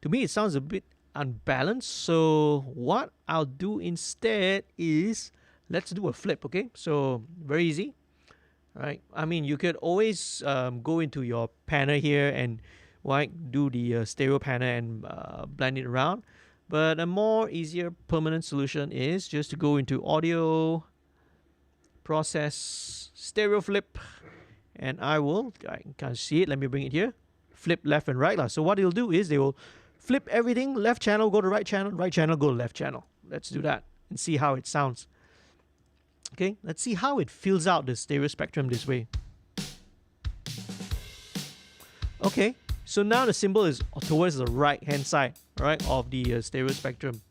To me, it sounds a bit unbalanced. So what I'll do instead is let's do a flip, okay? So very easy, right? I mean, you could always go into your panner here and do the stereo panner and blend it around. But a more easier permanent solution is just to go into audio, process, stereo flip, and I can't see it. Let me bring it here. Flip left and right. So what they'll do is they will flip everything. Left channel, go to right channel go to left channel. Let's do that and see how it sounds. Okay, let's see how it fills out the stereo spectrum this way. Okay, so now the symbol is towards the right hand side, right, of the stereo spectrum.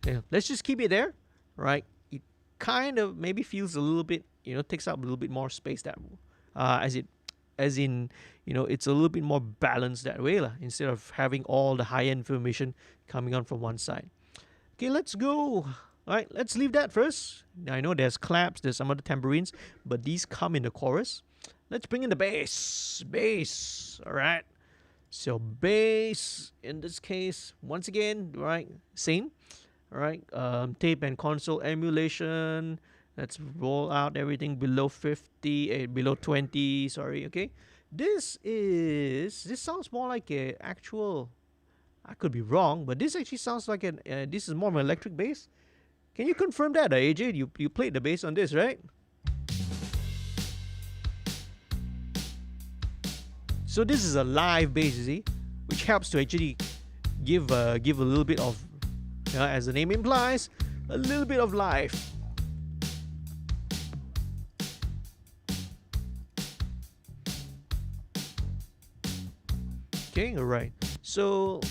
Okay, let's just keep it there, right? It kind of maybe feels a little bit, takes up a little bit more space that as in it's a little bit more balanced that way instead of having all the high information coming on from one side. Okay, let's go. All right, let's leave that first. Now I know there's claps, there's some other tambourines, but these come in the chorus. Let's bring in the bass. All right, so bass in this case, once again, right, same. All right, tape and console emulation. Let's roll out everything below 50, below 20. Sorry, okay. This sounds more like a actual. I could be wrong, but this actually sounds like an. This is more of an electric bass. Can you confirm that, AJ? You played the bass on this, right? So this is a live bass, you see, which helps to actually give a little bit of, as the name implies, a little bit of life. Okay, all right. So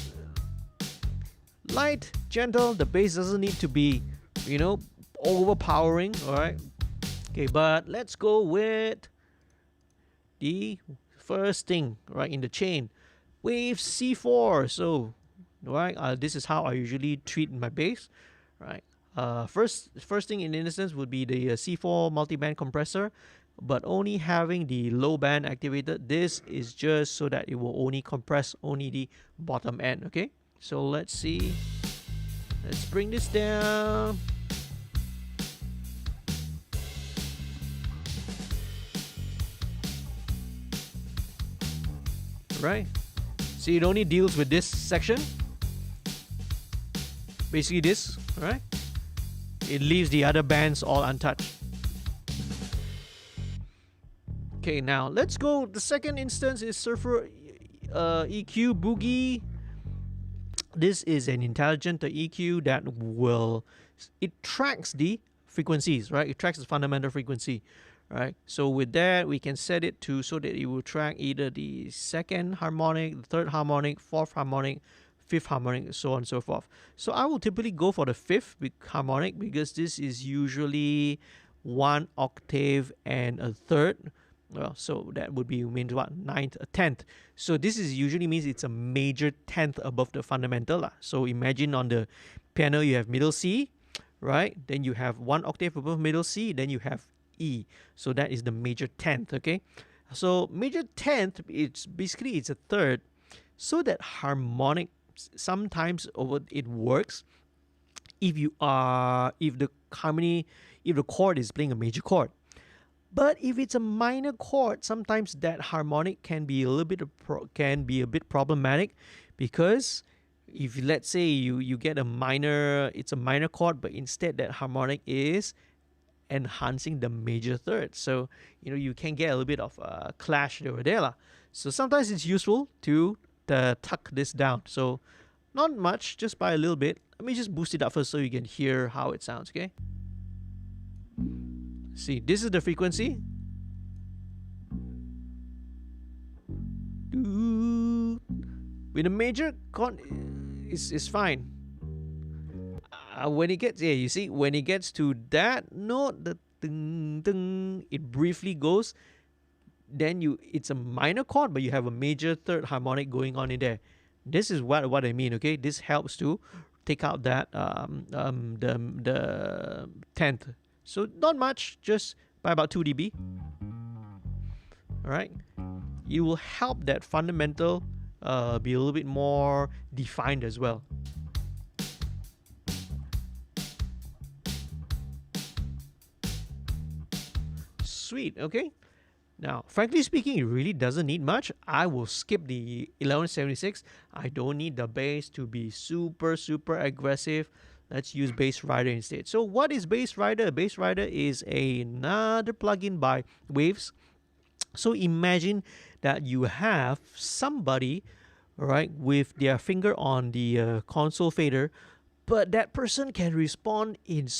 light, gentle. The bass doesn't need to be, overpowering. All right. Okay, but let's go with the first thing right in the chain, wave C4. So, right, this is how I usually treat my bass. Right. First thing in instance would be the C4 multi-band compressor, but only having the low band activated. This is just so that it will only compress only the bottom end. Okay, so let's see. Let's bring this down. Right, see, it only deals with this section, basically this. Right, it leaves the other bands all untouched. Okay, now let's go. The second instance is Surfer EQ Boogie. This is an intelligent EQ that it tracks the frequencies, right? It tracks the fundamental frequency, right? So with that, we can set it to so that it will track either the second harmonic, the third harmonic, fourth harmonic, fifth harmonic, so on and so forth. So I will typically go for the fifth harmonic because this is usually one octave and a third. Well, so that would be means what? Ninth, a tenth. So this is usually means it's a major tenth above the fundamental. So imagine on the piano you have middle C, right? Then you have one octave above middle C, then you have E. So that is the major tenth, okay? So major tenth, it's a third. So that harmonic sometimes it works if the chord is playing a major chord. But if it's a minor chord, sometimes that harmonic can be a bit problematic, because if let's say you get it's a minor chord, but instead that harmonic is enhancing the major third, so you can get a little bit of a clash over there. So sometimes it's useful to tuck this down. So not much, just by a little bit. Let me just boost it up first so you can hear how it sounds. Okay. See, this is the frequency. With a major chord, is fine. When it gets you see, when it gets to that note, the ding, ding, it briefly goes. Then it's a minor chord, but you have a major third harmonic going on in there. This is what I mean. Okay, this helps to take out that the tenth. So not much, just by about 2 dB. All right, it will help that fundamental be a little bit more defined as well. Sweet. Okay. Now, frankly speaking, it really doesn't need much. I will skip the 1176. I don't need the bass to be super aggressive. Let's use Bass Rider instead. So what is Bass Rider? Bass Rider is another plugin by Waves. So imagine that you have somebody, right, with their finger on the console fader, but that person can respond in has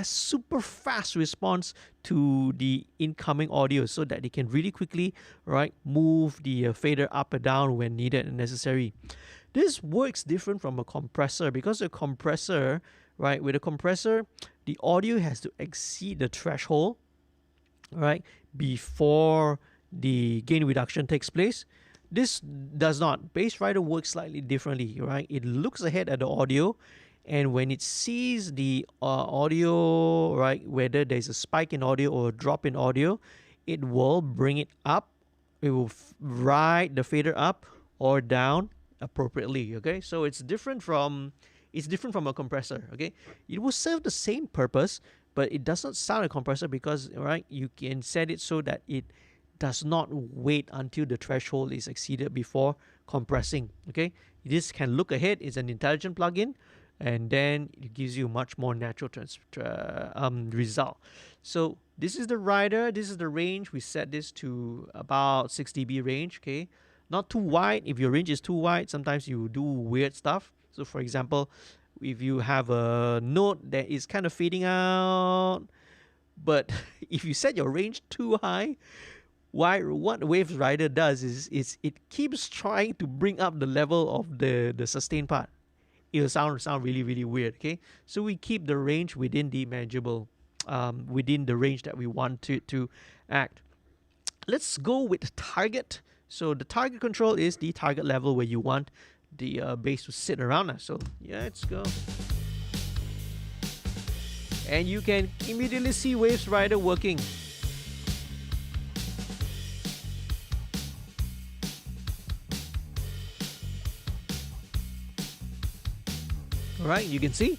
super fast response to the incoming audio, so that they can really quickly, right, move the fader up and down when needed and necessary. This works different from a compressor, because a compressor, right, with a compressor, the audio has to exceed the threshold, right, before the gain reduction takes place. This does not. Bass Rider works slightly differently, right? It looks ahead at the audio, and when it sees the audio, right, whether there's a spike in audio or a drop in audio, it will bring it up. It will ride the fader up or down appropriately. Okay, so it's different from It's different from a compressor. Okay, it will serve the same purpose, but it does not sound a compressor because, right, you can set it so that it does not wait until the threshold is exceeded before compressing. Okay, this can look ahead. It's an intelligent plugin, and then it gives you much more natural result. So this is the rider. This is the range. We set this to about 6 dB range. Okay, not too wide. If your range is too wide, sometimes you do weird stuff. So for example, if you have a note that is kind of fading out, but if you set your range too high, what Waves Rider does is it keeps trying to bring up the level of the sustain part. It'll sound really really weird. Okay, so we keep the range within the manageable, within the range that we want to act. Let's go with target. So the target control is the target level where you want the bass to sit around. So yeah, let's go. And you can immediately see Waves Rider working. Alright, you can see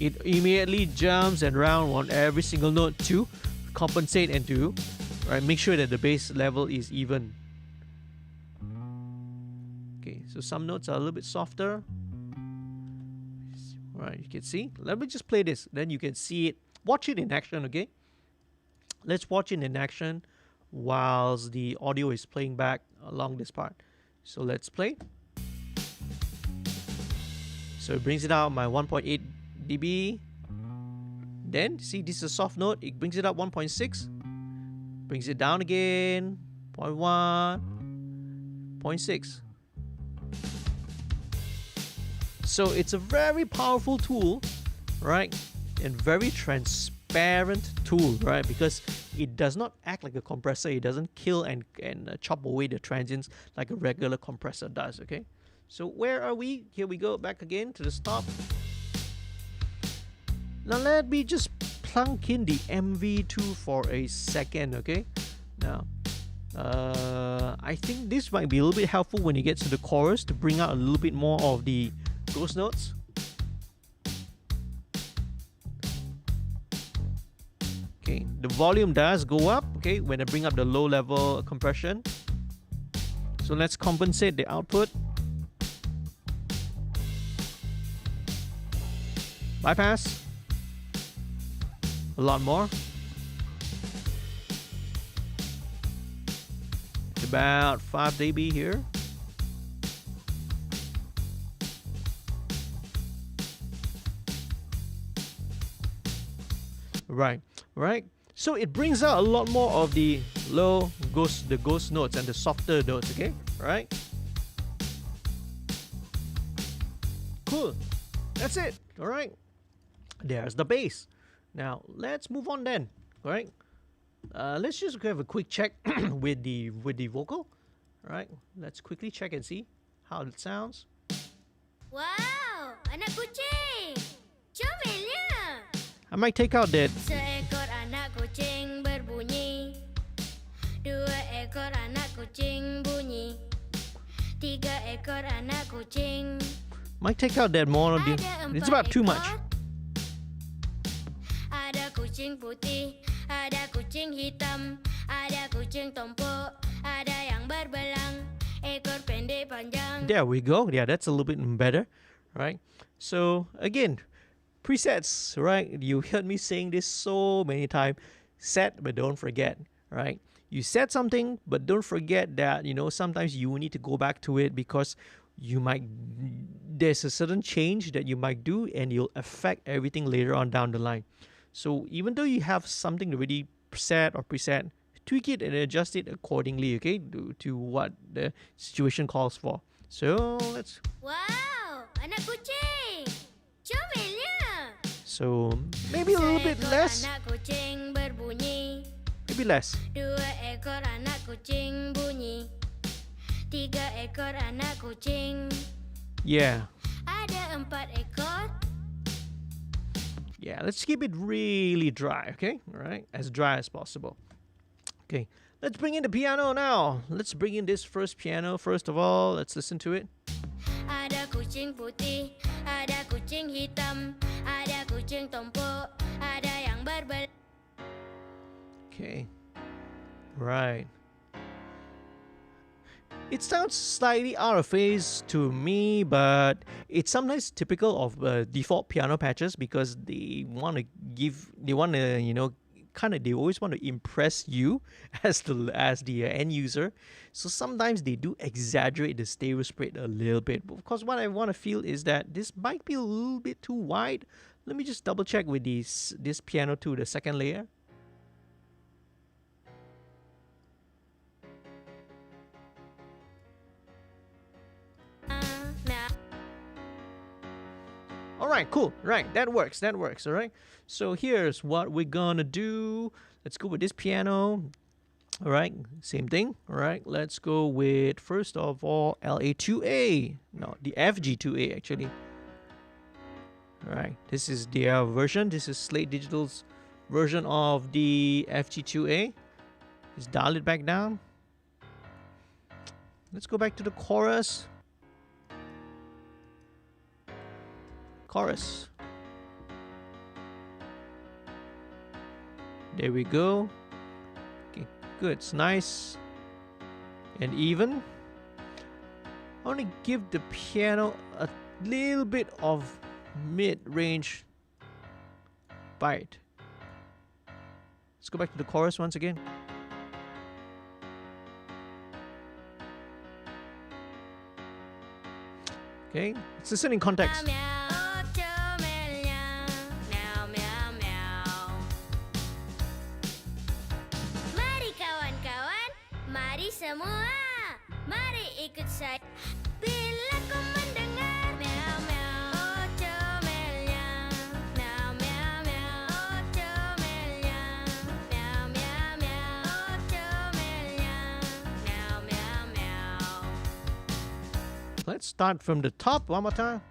it immediately jumps and around on every single note to compensate and to make sure that the bass level is even. Okay, so some notes are a little bit softer. Alright, you can see. Let me just play this, then you can see it. Watch it in action, okay? Let's watch it in action whilst the audio is playing back along this part. So let's play. So it brings it out by 1.8 dB. Then, see, this is a soft note. It brings it up 1.6. Brings it down again. 0.1. 0.6. So it's a very powerful tool, right? And very transparent tool, right? Because it does not act like a compressor. It doesn't kill and chop away the transients like a regular compressor does, okay? So where are we? Here we go, back again to the stop. Now let me just plunk in the MV2 for a second, okay? Now, I think this might be a little bit helpful when you get to the chorus to bring out a little bit more of the ghost notes. Okay, the volume does go up, okay, when I bring up the low level compression. So let's compensate the output. Bypass. A lot more. About 5 dB here. Right. So it brings out a lot more of the ghost notes and the softer notes, okay? Right? Cool. That's it. All right. There's the bass. Now let's move on then. All right. Let's just have a quick check with the vocal. All right. Let's quickly check and see how it sounds. Wow, anak kucing. Comelnya. I might take out that. Seekor anak kucing berbunyi. Dua ekor anak kucing bunyi. Tiga ekor anak kucing. Might take out that more. It's about too much. Ada kucing putih, ada kucing hitam, ada kucing tompok, ada yang berbelang, ekor pendek panjang. There we go. Yeah, that's a little bit better, right? So again, presets, right? You heard me saying this so many times. Set, but don't forget, right? You set something, but don't forget that, sometimes you need to go back to it because there's a certain change that you might do and you'll affect everything later on down the line. So even though you have something already set or preset, tweak it and adjust it accordingly, okay, to what the situation calls for. So let's. Wow, anak kucing. Comelnya. So maybe a little bit less. Anak kucing berbunyi. Maybe less. Dua ekor anak kucing bunyi. Tiga ekor anak kucing. Yeah. Ada 4 ekor. Yeah, let's keep it really dry, okay? All right, as dry as possible. Okay, let's bring in the piano now. Let's bring in this first piano. First of all, let's listen to it. Ada kucing putih, ada kucing hitam, ada kucing tompo, ada yang berbelang. Okay. Right. It sounds slightly out of phase to me, but it's sometimes typical of default piano patches because they want to they always want to impress you as the end user. So sometimes they do exaggerate the stereo spread a little bit. But of course, what I want to feel is that this might be a little bit too wide. Let me just double check with this piano to the second layer. All right, cool. Right, that works. All right. So here's what we're gonna do. Let's go with this piano. All right, same thing. All right, let's go with first of all LA2A. No, the FG2A actually. All right, this is their version. This is Slate Digital's version of the FG2A. Just dial it back down. Let's go back to the chorus. There we go. Okay, good. It's nice and even. I want to give the piano a little bit of mid-range bite. Let's go back to the chorus once again. Okay, let's listen in context. Mari kawan-kawan, mari semua, mari ikut saya. Bila kau mendengar meow meow, oh comelnya, meow meow meow, oh comelnya, meow meow meow, oh comelnya, meow meow meow. Let's start from the top one more time.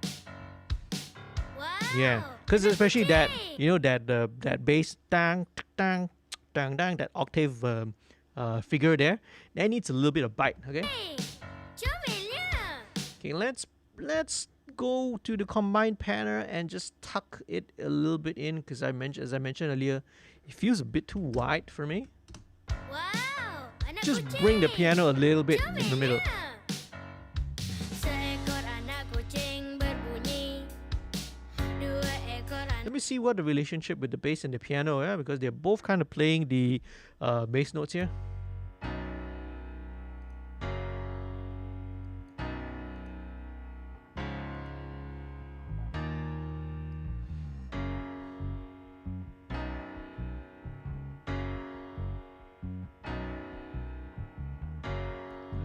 Wow. Yeah, because especially that that bass dang dang dang dang, that octave figure there, that needs a little bit of bite. Okay. Hey, comelnya. Okay, let's go to the combined panel and just tuck it a little bit in because as I mentioned earlier, it feels a bit too wide for me. Wow, anak Just kucing. bring the piano a little bit in the middle. Seekor anak kucing berbunyi, dua ekor anak. Let me see what the relationship with the bass and the piano, yeah, because they're both kind of playing the bass notes here.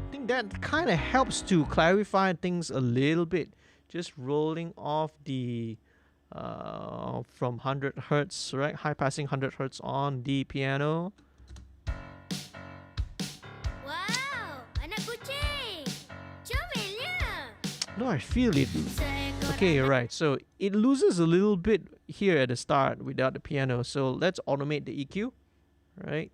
I think that kind of helps to clarify things a little bit. Just rolling off the from 100 hertz, right? High passing 100 hertz on the piano. Wow, anak kucing, comelnya. No, I feel it. Seekor Okay, anak right. So it loses a little bit here at the start without the piano. So let's automate the EQ, right?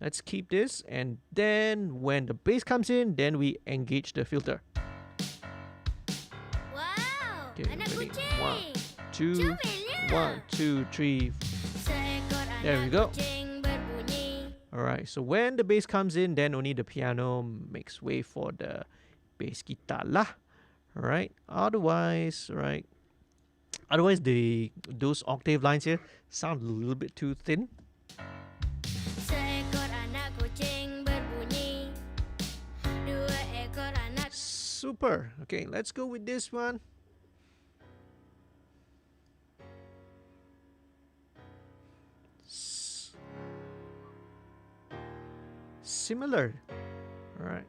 Let's keep this, and then when the bass comes in, then we engage the filter. Wow, Okay, anak ready? kucing, 2, comelnya. 1, 2, 3. Seekor There we anak go. kucing berbunyi. All right. So when the bass comes in, then only the piano makes way for the bass guitar lah. All right. Otherwise, right. Otherwise, those octave lines here sound a little bit too thin. Seekor anak kucing berbunyi, dua ekor anak. Super. Okay, let's go with this one. Similar. All right.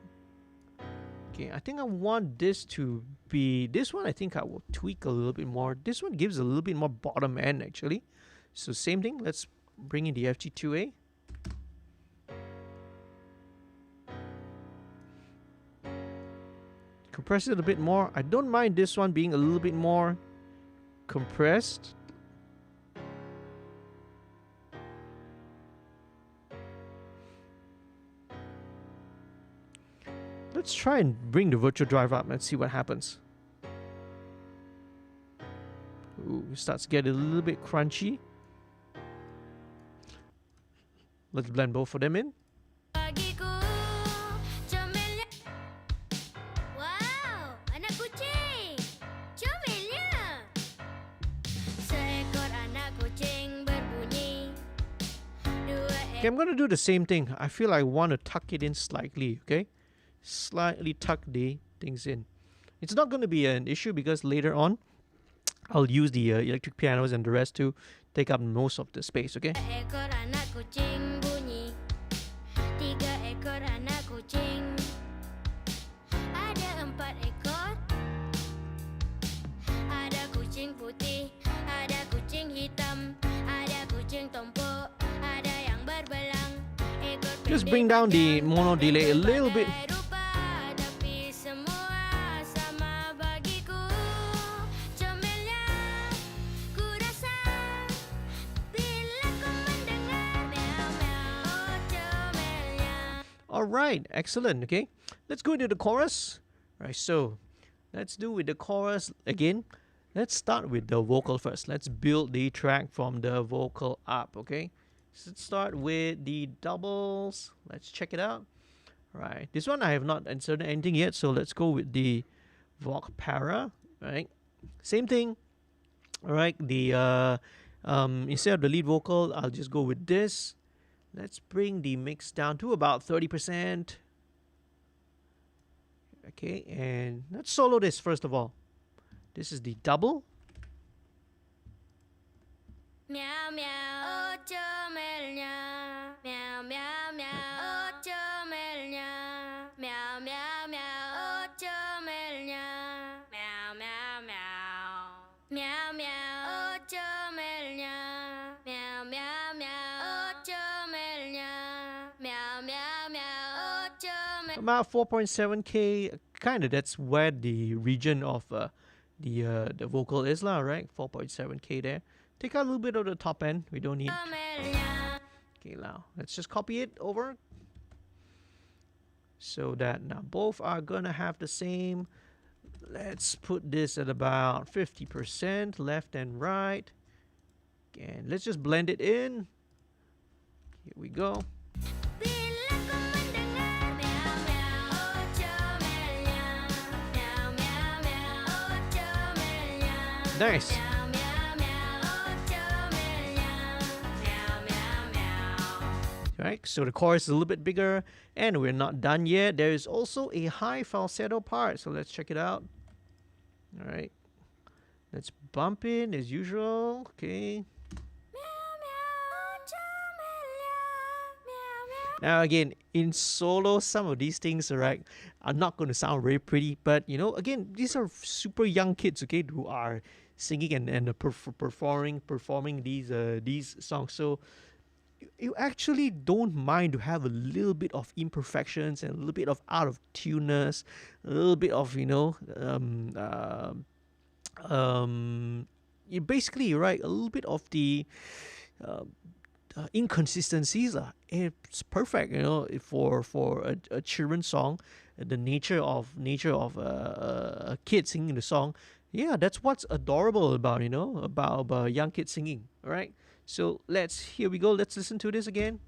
Okay, I think I want this to be this one. I think I will tweak a little bit more. This one gives a little bit more bottom end actually. So same thing. Let's bring in the FG2A. Compress it a bit more. I don't mind this one being a little bit more compressed. Let's try and bring the virtual drive up. Let's see what happens. it starts to get a little bit crunchy. Let's blend both of them in. Bagiku, comelnya. Wow, anak kucing. Comelnya. Seekor anak kucing berbunyi. Okay, I'm gonna do the same thing. I feel I want to tuck it in slightly, okay? Slightly tuck the things in. It's not gonna be an issue because later on, I'll use the electric pianos and the rest to take up most of the space, okay? Ekor anak kucing bunyi. 3 ekor anak kucing. Ada 4 ekor. Ada kucing putih, ada kucing hitam, ada kucing tompok, ada yang berbelang. Ekor Just bring down the mono delay a little bit. rupa, tapi semua sama bagiku. Comelnya, ku rasa bila ku mendengar meow meow, oh comelnya. All right, excellent. Okay, let's go into the chorus. All right, so let's do with the chorus again. Let's start with the vocal first. Let's build the track from the vocal up. Okay, so let's start with the doubles. Let's check it out. All right, this one I have not inserted anything yet, so let's go with the voc para. Right, same thing. All right, the instead of the lead vocal, I'll just go with this. Let's bring the mix down to about 30%. Okay, and let's solo this first of all. This is the double. Meow meow, oh comelnya. Meow meow meow, oh comelnya. Meow meow meow, oh comelnya. Meow meow meow. Meow meow, oh comelnya. Meow meow meow, oh comelnya. Meow meow meow, oh comelnya. About 4.7K, kind of that's where the region of the vocal is lah, right? 4.7K there. Take out a little bit of the top end. We don't need. Okay, now let's just copy it over so that now both are gonna have the same. Let's put this at about 50% left and right, and let's just blend it in. Here we go. Bila ku mendengar meow meow, oh comelnya. Meow meow meow, oh comelnya. Nice. Meow meow meow, oh comelnya. Meow meow meow. Right, so the chorus is a little bit bigger, and we're not done yet. There is also a high falsetto part, so let's check it out. All right, let's bump in as usual. Okay. Now again, in solo, some of these things, right, are not going to sound very pretty. But you know, again, these are super young kids, okay, who are singing and performing these songs. So you actually don't mind to have a little bit of imperfections and a little bit of out of tuneness, a little bit of you basically right a little bit of the inconsistencies. It's perfect, you know, for a children's song. The nature of a kid singing the song. Yeah, that's what's adorable about, you know, about young kids singing. All right. So here we go. Let's listen to this again.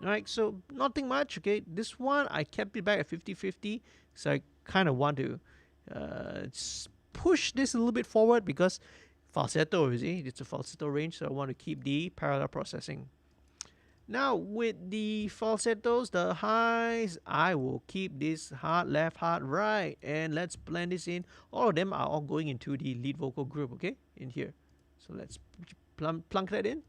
Alright, so nothing much, okay? This one, I kept it back at 50-50. So I kind of want to push this a little bit forward because falsetto, you see? It's a falsetto range, so I want to keep the parallel processing. Now, with the falsettos, the highs, I will keep this hard left, hard right. And let's blend this in. All of them are all going into the lead vocal group, okay? In here. So let's plunk that in.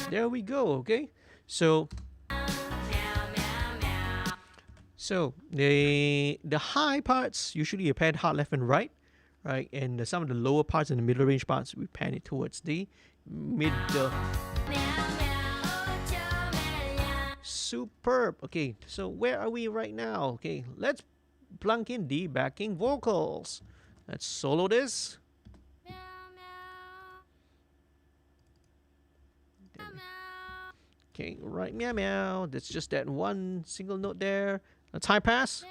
There we go, okay? So the high parts usually you pan hard left and right, right? And some of the lower parts and the middle range parts we pan it towards the middle. Superb. Okay, so where are we right now? Okay, let's plunk in the backing vocals. Let's solo this. Okay, right, meow meow. That's just that one single note there. Let's high pass.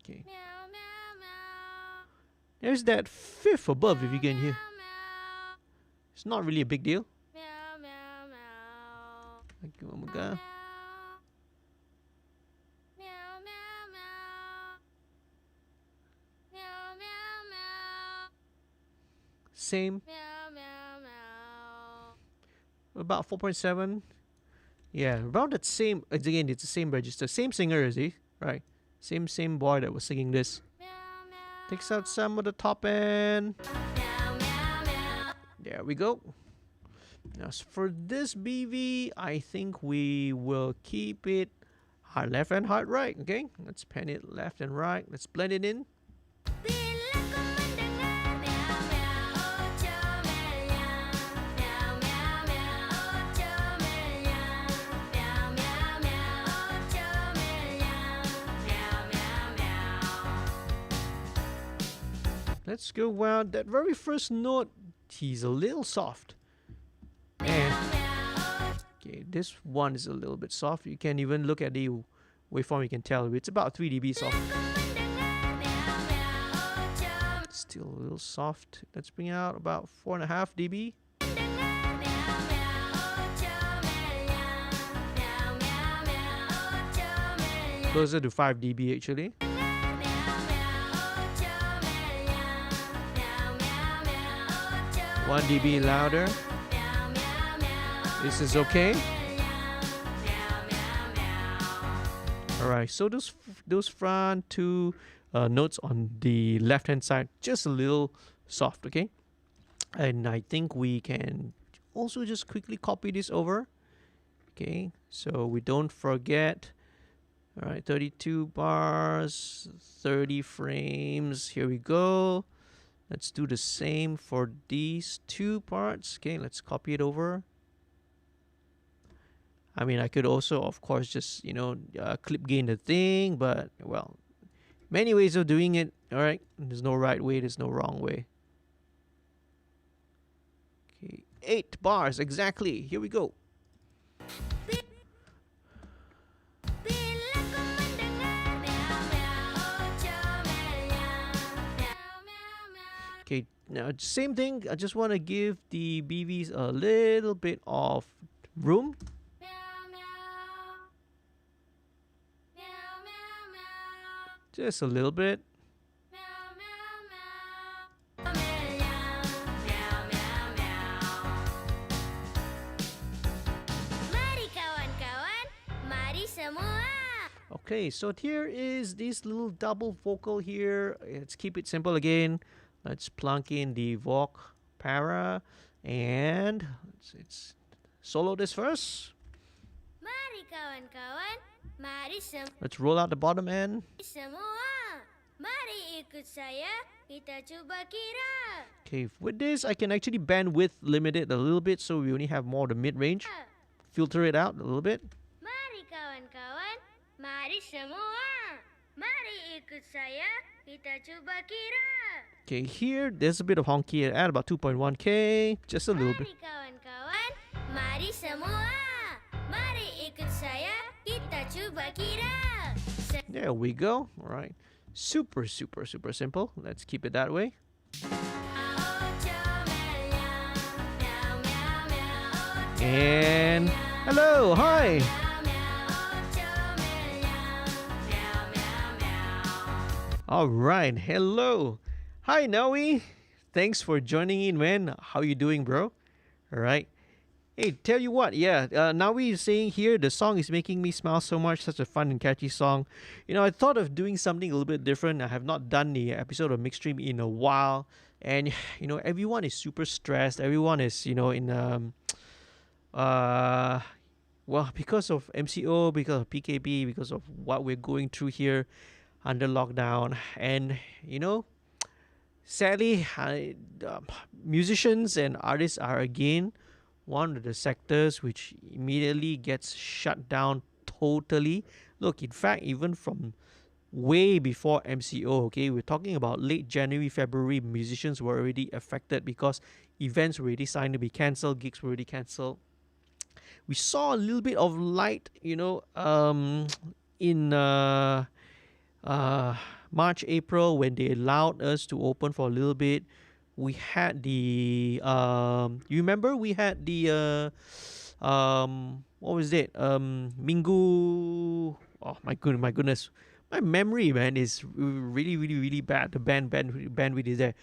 Okay. There's that fifth above if you can hear. It's not really a big deal. Same. About 4.7. Yeah, around that same. Again, it's the same register. Same singer, is he? Right. Same boy that was singing this. Takes out some of the top end. There we go. Now for this BV, I think we will keep it hard left and hard right. Okay, let's pan it left and right. Let's blend it in. Let's go well. That very first note, he's a little soft. And okay, this one is a little bit soft. You can even look at the waveform, you can tell it's about 3 dB soft. Still a little soft. Let's bring out about 4.5 dB. Closer to 5 dB actually. 1 dB louder. This is okay. Alright, so those front two notes on the left hand side, just a little soft, okay? And I think we can also just quickly copy this over. Okay, so we don't forget. Alright, 32 bars, 30 frames. Here we go. Let's do the same for these two parts. Okay, let's copy it over. I mean, I could also, of course, just, clip gain the thing, but, well, many ways of doing it, all right? There's no right way, there's no wrong way. Okay, 8 bars, exactly. Here we go. Okay, now same thing. I just want to give the BVs a little bit of room. Just a little bit. Okay, so here is this little double vocal here. Let's keep it simple again. Let's plunk in the voc para and let's solo this first. Mari kawan-kawan, mari let's roll out the bottom end. Semua, mari ikut saya, kita cuba kira. Okay, with this I can actually bandwidth limit it a little bit so we only have more of the mid-range. Filter it out a little bit. Mari kawan-kawan, mari semua, mari ikut saya, kita cuba kira. Okay, here there's a bit of honky at about 2.1K, just a little bit. Mari kawan-kawan, mari semua, mari ikut saya, kita cuba kira. There we go. All right, super simple. Let's keep it that way. And hello, hi. All right, hello. Hi, Noe. Thanks for joining in, man. How you doing, bro? All right. Hey, tell you what, Noe is saying here, the song is making me smile so much. Such a fun and catchy song. I thought of doing something a little bit different. I have not done the episode of MixStream in a while. And, everyone is super stressed. Everyone is, because of MCO, because of PKP, because of what we're going through here under lockdown. And, sadly, musicians and artists are again one of the sectors which immediately gets shut down totally. Look, in fact, even from way before MCO. Okay, we're talking about late January, February. Musicians were already affected because events were already signed to be cancelled, gigs were already cancelled. We saw a little bit of light, in uh, March, April, when they allowed us to open for a little bit. We had the you remember we had the what was it? Minggu. Oh my goodness. My memory, man, is really, really, really bad. The bandwidth is there.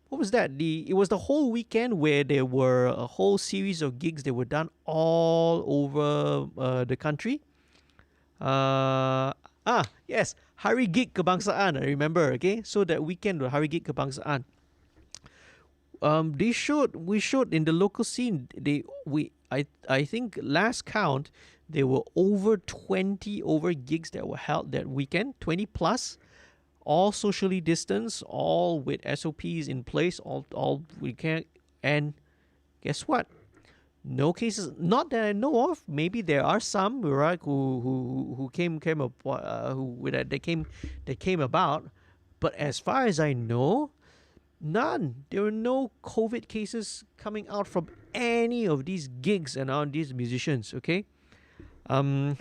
What was that? It was the whole weekend where there were a whole series of gigs that were done all over the country. Yes, Hari Gig Kebangsaan. I remember. Okay, so that weekend, the Hari Gig Kebangsaan. We showed in the local scene. I think last count there were over 20 over gigs that were held that weekend, 20 plus, all socially distanced, all with SOPs in place, all we can. And guess what? No cases, not that I know of. Maybe there are some, right, who came up, who that came about. But as far as I know, none. There were no COVID cases coming out from any of these gigs and on these musicians. Okay.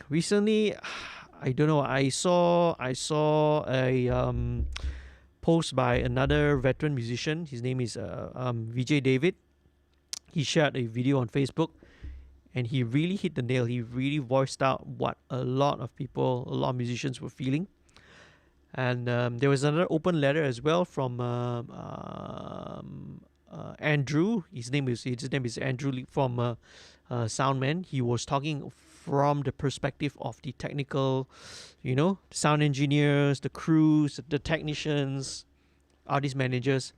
Recently, I don't know. I saw a post by another veteran musician. His name is VJ David. He shared a video on Facebook, and he really hit the nail. He really voiced out what a lot of musicians were feeling. And there was another open letter as well from Andrew. His name is Andrew Lee from Soundman. He was talking from the perspective of the technical, sound engineers, the crews, the technicians, artist managers.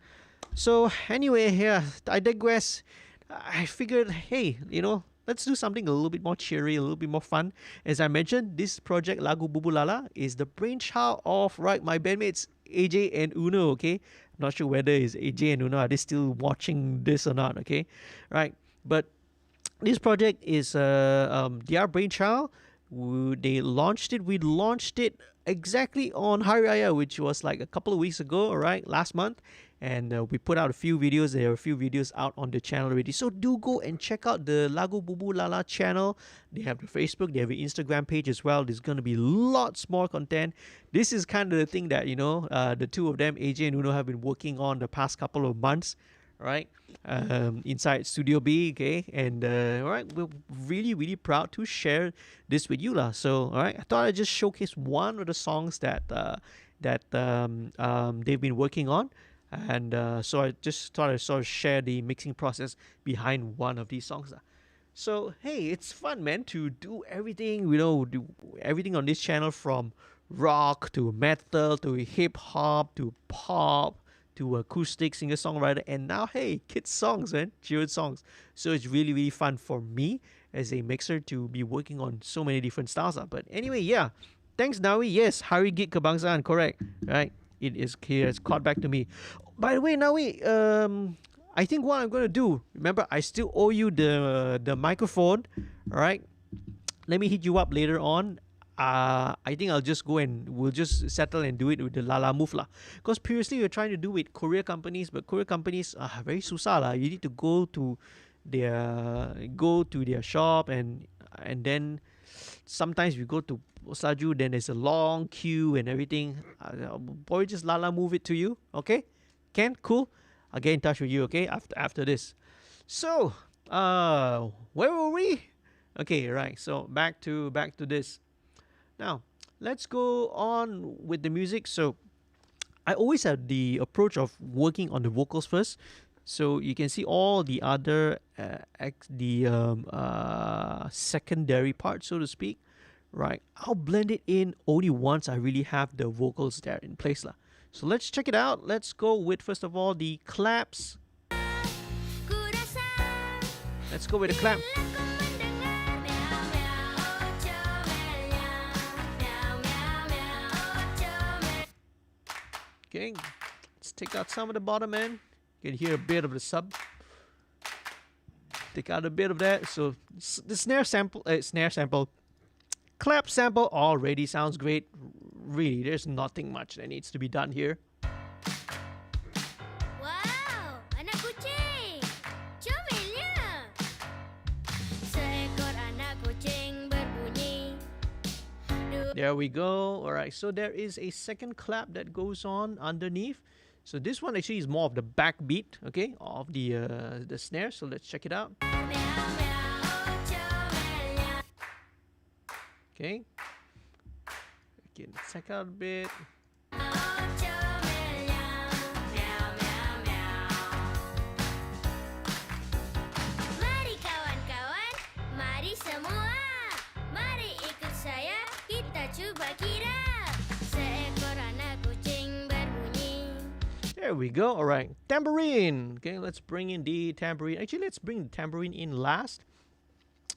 So anyway, yeah, I digress. I figured, hey, let's do something a little bit more cheery, a little bit more fun. As I mentioned, this project, Lagu Bubu Lala, is the brainchild of, my bandmates, AJ and Uno, okay? Not sure whether is AJ and Uno, are they still watching this or not, okay? Right, but this project is their brainchild. We launched it exactly on Hari Raya, which was like a couple of weeks ago, right? Last month. And we put out a few videos. There are a few videos out on the channel already. So do go and check out the Lagu Bubu Lala channel. They have the Facebook, they have the Instagram page as well. There's going to be lots more content. This is kind of the thing that, the two of them, AJ and Uno, have been working on the past couple of months, right? Inside Studio B, okay? And, all right, we're really, really proud to share this with you, lah. So, all right, I thought I'd just showcase one of the songs that they've been working on. And so I just thought I'd sort of share the mixing process behind one of these songs. So, hey, it's fun, man, to do everything, do everything on this channel, from rock to metal to hip hop to pop to acoustic singer-songwriter, and now, hey, kids songs, man, children's songs. So it's really, really fun for me as a mixer to be working on so many different styles. But anyway, yeah, thanks, Nawi. Yes, Hari Gig Kebangsaan, correct, right? It is here. It's caught back to me. By the way, Nawi, I think what I'm going to do, remember, I still owe you the microphone, all right? Let me hit you up later on. I think I'll just go and we'll just settle and do it with the Lala Move lah. Because previously we were trying to do with courier companies, but courier companies are very susah lah. You need to go to their shop, and then sometimes we go to Slaju, then there's a long queue and everything. I'll probably just Lala Move it to you, okay? Ken, cool. I'll get in touch with you, okay? After this. So, where were we? Okay, right. So back to this. Now, let's go on with the music. So, I always have the approach of working on the vocals first. So you can see all the other secondary parts, so to speak, right? I'll blend it in only once I really have the vocals there in place lah. So let's check it out. Let's go with, first of all, the claps. Let's go with the clap. Okay, let's take out some of the bottom end. You can hear a bit of the sub. Take out a bit of that. So the snare sample, clap sample already sounds great really, there's nothing much that needs to be done here. Wow, anak kucing. Comelnya. Seekor anak kucing berbunyi. There we go. All right, so there is a second clap that goes on underneath. So this one actually is more of the backbeat, okay, of the snare. So let's check it out. Meow, meow, comelnya. Okay. Okay, let's check out a bit. Comelnya. Meow, meow, meow. Mari kawan-kawan, mari semua. Mari ikut saya, kita cuba kira. Seekor anak kucing berbunyi. There we go. All right, tambourine. Okay, let's bring in the tambourine. Actually, let's bring the tambourine in last.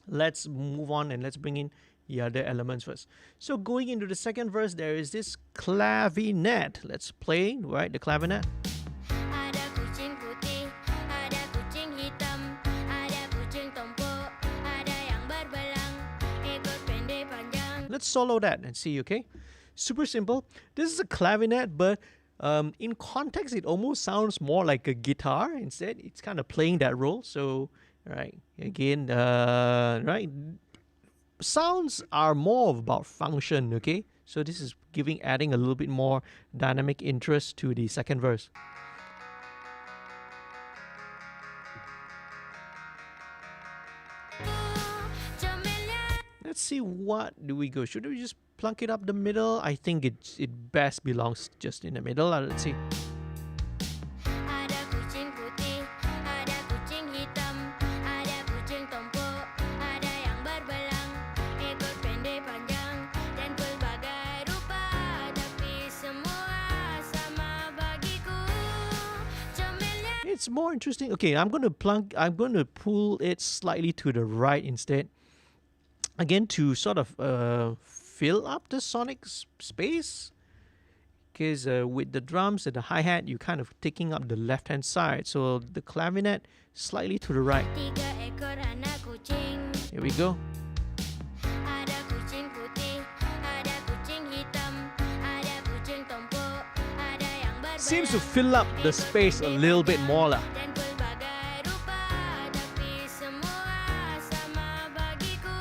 Let's move on and let's bring in the other elements first. So going into the second verse, there is this clavinet. Let's play, right, the clavinet. Ada kucing putih, ada kucing hitam, ada kucing tompok, ada yang berbelang, ekor pendek panjang. Let's solo that and see, okay? Super simple. This is a clavinet, but in context, it almost sounds more like a guitar instead. It's kind of playing that role. So, right, again, right, sounds are more about function, okay? So this is adding a little bit more dynamic interest to the second verse. Comelnya. Let's see, what do we go? Should we just plunk it up the middle? I think it best belongs just in the middle. Let's see. Ada kucing putih, ada kucing hitam, ada kucing tompok, ada yang berbelang, ekor pendek panjang, dan pelbagai rupa, tapi semua sama bagiku. Comelnya. It's more interesting. Okay, I'm going to pull it slightly to the right instead. Again, to sort of fill up the sonic space. Because with the drums and the hi-hat, you're kind of taking up the left-hand side. So the clavinet slightly to the right. Tiga ekor anak kucing. Here we go. Ada kucing putih, ada kucing hitam, ada kucing tompok, ada yang berbelang. Seems to fill up the space a little bit more lah. Dan pelbagai rupa, tapi semua sama bagiku.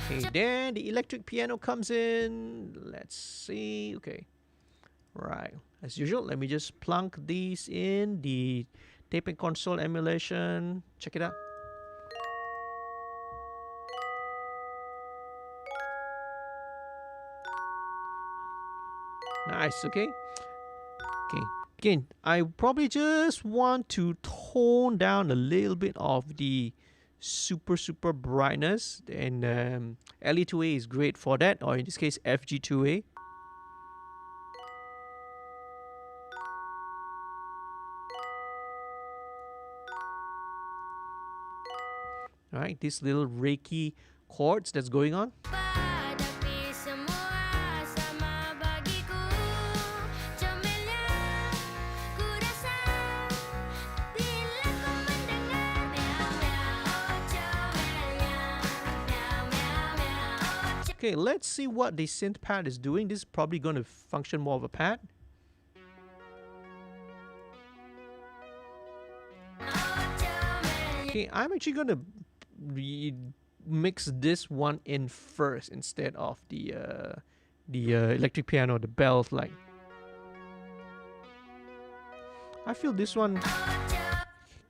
Okay, then the electric piano comes in. Let's see. Okay. Right. As usual, let me just plunk these in the tape and console emulation. Check it out. Nice, okay? Okay. Again, I probably just want to tone down a little bit of the super brightness, and LE2A is great for that, or in this case FG2A. All right, these little reiki chords that's going on. Tapi semua sama bagiku. Comelnya, ku rasa bila kau mendengar meow meow, comelnya, meow meow meow. Okay, let's see what the synth pad is doing. This is probably going to function more of a pad. Okay, I'm actually going to mix this one in first instead of the electric piano, the bells. Like, I feel this one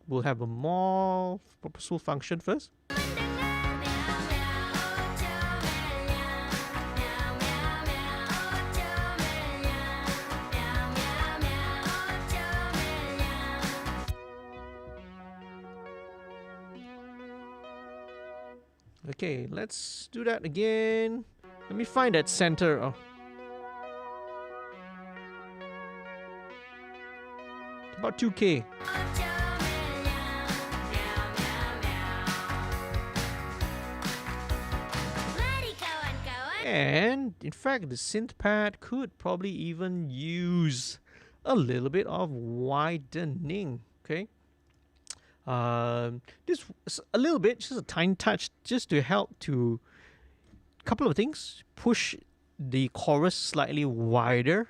will have a more purposeful function first. Okay, let's do that again. Let me find that center. Oh. About 2K. And in fact, the synth pad could probably even use a little bit of widening. Okay. Just a little bit, just a tiny touch, just to help to a couple of things. Push the chorus slightly wider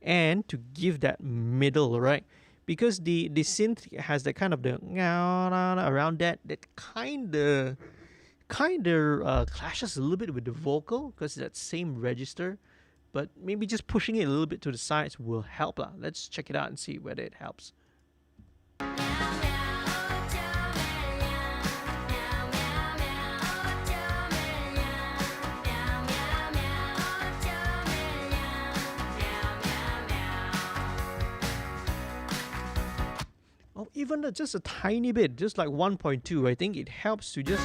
and to give that middle, right? Because the synth has that kind of the around that kind of clashes a little bit with the vocal because it's that same register, but maybe just pushing it a little bit to the sides will help lah. Let's check it out and see whether it helps. Oh, even just a tiny bit, just like 1.2, I think it helps to just.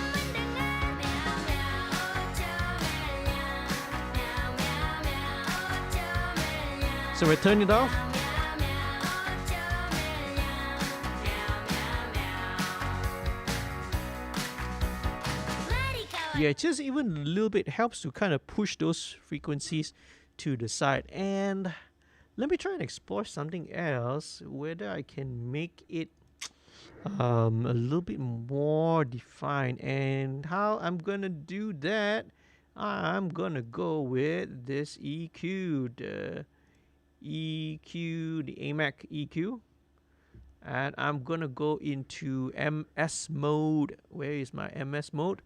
So I turn it off. Yeah, just even a little bit helps to kind of push those frequencies to the side. And let me try and explore something else, whether I can make it a little bit more defined. And how I'm gonna do that, I'm gonna go with this EQ, the AMAC EQ. And I'm gonna go into MS mode. Where is my MS mode?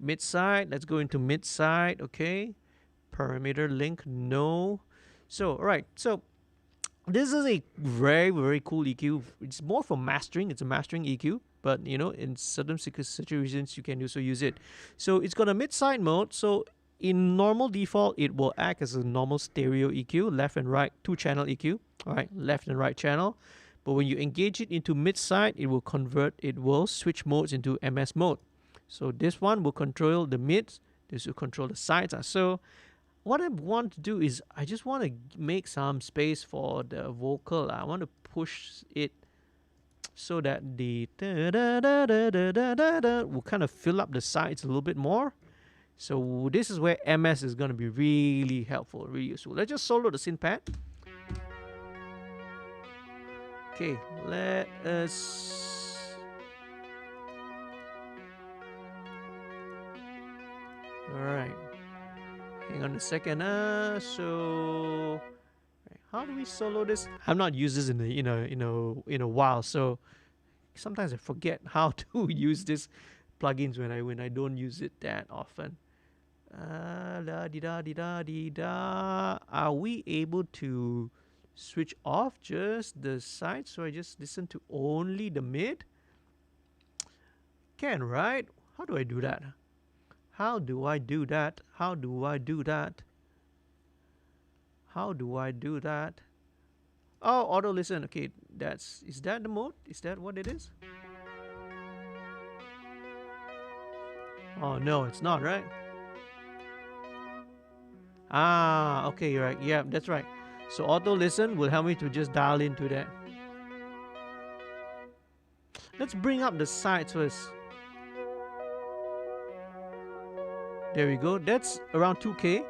Mid side. Let's go into mid side. Okay. Parameter link, no. So, alright. So, this is a very, very cool EQ. It's more for mastering. It's a mastering EQ. But, you know, in certain situations, you can also use it. So, it's got a mid side mode. So, in normal default, it will act as a normal stereo EQ, left and right, 2-channel EQ. Alright, left and right channel. But when you engage it into mid side, it will switch modes into MS mode. So this one will control the mids, this will control the sides. So what I want to do is I just want to make some space for the vocal. I want to push it so that the will kind of fill up the sides a little bit more. So this is where MS is going to be really helpful, really useful. Let's just solo the synth pad. Okay, let us. Alright. Hang on a second. So how do we solo this? I've not used this in a while, so sometimes I forget how to use this plugins when I don't use it that often. La di da di da di da. Are we able to switch off just the side so I just listen to only the mid? Can, right? How do I do that? How do I do that? How do I do that? How do I do that? Oh, auto listen. Okay, is that the mode? Is that what it is? Oh no, it's not, right? Ah, okay, you're right. Yeah, that's right. So auto listen will help me to just dial into that. Let's bring up the sides first. There we go. That's around 2K.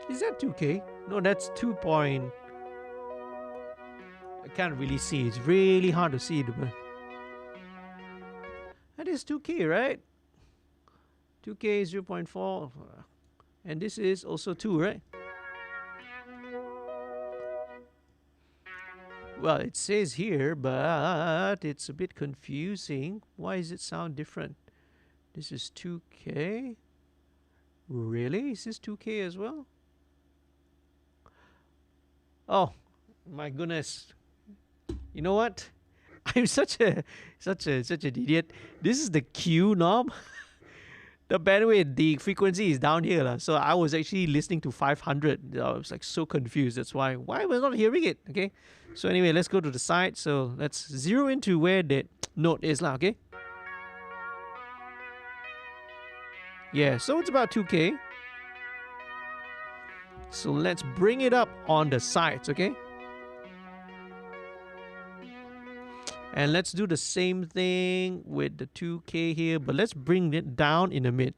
Is that 2K? No, that's 2 point. I can't really see. It's really hard to see. That is 2K, right? 2K is 0.4. And this is also 2, right? Well, it says here, but it's a bit confusing. Why does it sound different? This is 2K. Really? Is this 2K as well? Oh, my goodness. You know what? I'm such an idiot. This is the Q knob. The bandwidth, the frequency is down here. So I was actually listening to 500. I was like so confused. That's why we're not hearing it. Okay. So anyway, let's go to the side. So let's zero into where that note is now. Okay. Yeah. So it's about 2K. So let's bring it up on the sides. Okay. And let's do the same thing with the 2K here, but let's bring it down in the mid.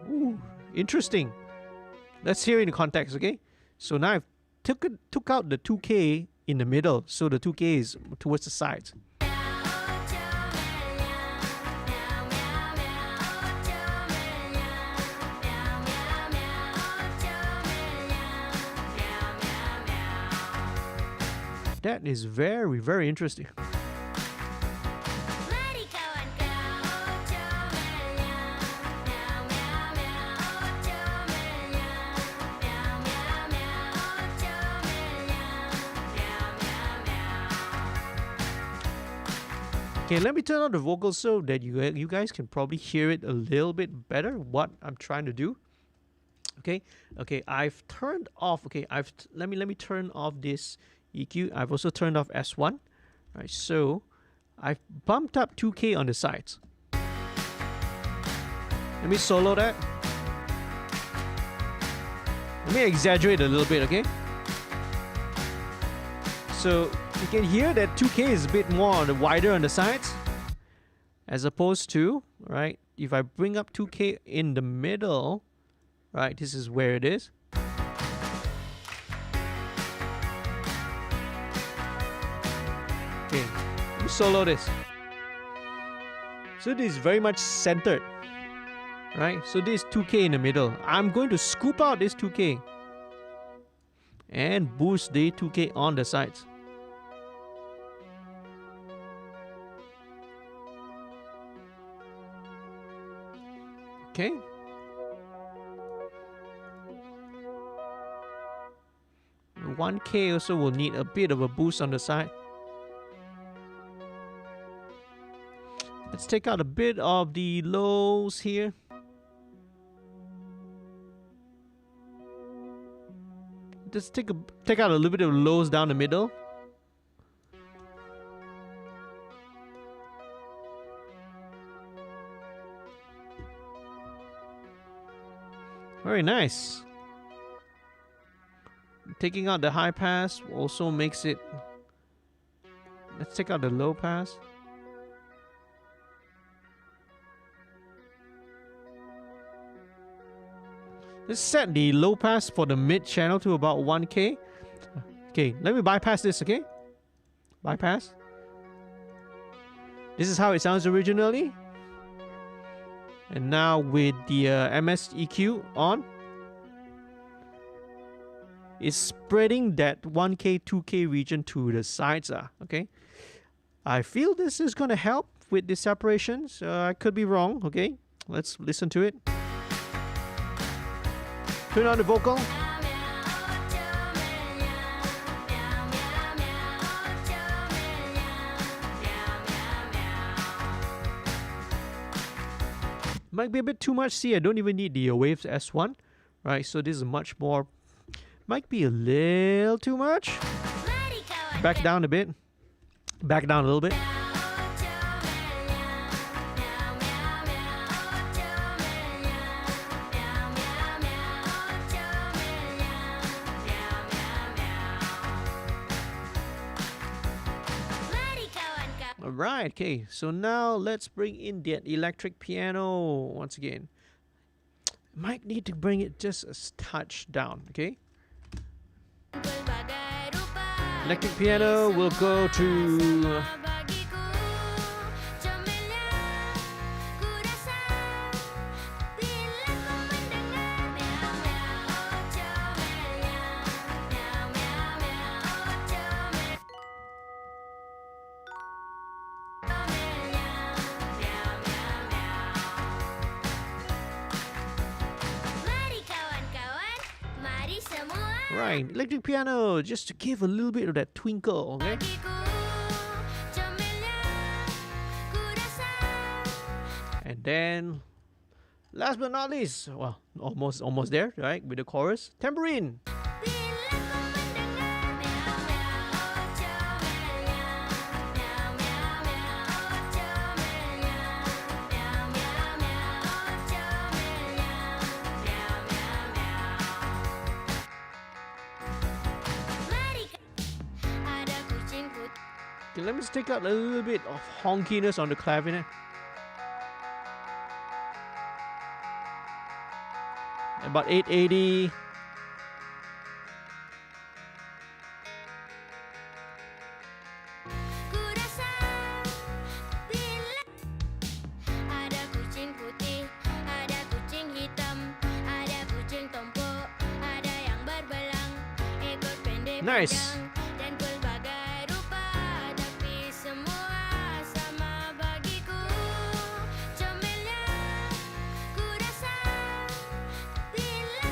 Ooh, Interesting. Let's hear it in context, okay? So now I've took out the 2K in the middle, so the 2K is towards the sides. That is very, very interesting. Okay, let me turn on the vocals so that you guys can probably hear it a little bit better, what I'm trying to do. Okay, I've turned off. Okay, let me turn off this EQ. I've also turned off S1. Right, so I've bumped up 2K on the sides. Let me solo that. Let me exaggerate a little bit, okay? So you can hear that 2K is a bit more on the wider on the sides, as opposed to, right, if I bring up 2K in the middle, right, this is where it is. Okay, let me solo this. So this is very much centered, right? So this is 2K in the middle. I'm going to scoop out this 2K and boost the 2K on the sides. Okay. And 1K also will need a bit of a boost on the side. Let's take out a bit of the lows here. Just take out a little bit of lows down the middle. Very nice. Taking out the high pass also makes it. Let's take out the low pass. Let's set the low pass for the mid channel to about 1K. Okay, let me bypass this, okay? Bypass. This is how it sounds originally. And now with the MS EQ on, it's spreading that 1K, 2K region to the sides. Okay, I feel this is going to help with the separations. I could be wrong. Okay, let's listen to it. Turn on the vocal. Might be a bit too much. See, I don't even need the waves S1, right? So this is much more. Might be a little too much. Back down a bit. Back down a little bit. Alright, okay, so now let's bring in that electric piano once again. Might need to bring it just a touch down, okay? Electric piano will go to... Right, electric piano, just to give a little bit of that twinkle, okay? And then, last but not least, well, almost there, right? With the chorus, tambourine. Okay, let me just take out a little bit of honkiness on the clavinet. about 880. Ku rasa bila ada kucing putih, ada kucing hitam, ada kucing tompok, ada yang berbelang, ekor pendek Nice. panjang, dan pelbagai rupa, tapi semua sama bagiku. Comelnya ku rasa bila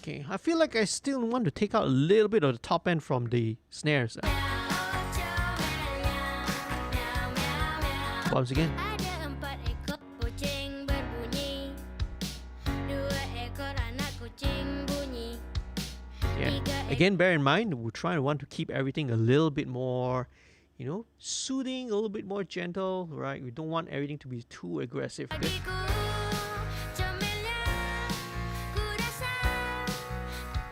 Okay, I feel like I still want to take out a little bit of the top end from the snares. Once again. ada 4 ekor kucing berbunyi, 2 ekor anak kucing bunyi. Yeah. Again, bear in mind, we're trying to want to keep everything a little bit more, you know, soothing, a little bit more gentle, right? We don't want everything to be too aggressive. Good. Bagiku, comelnya ku rasa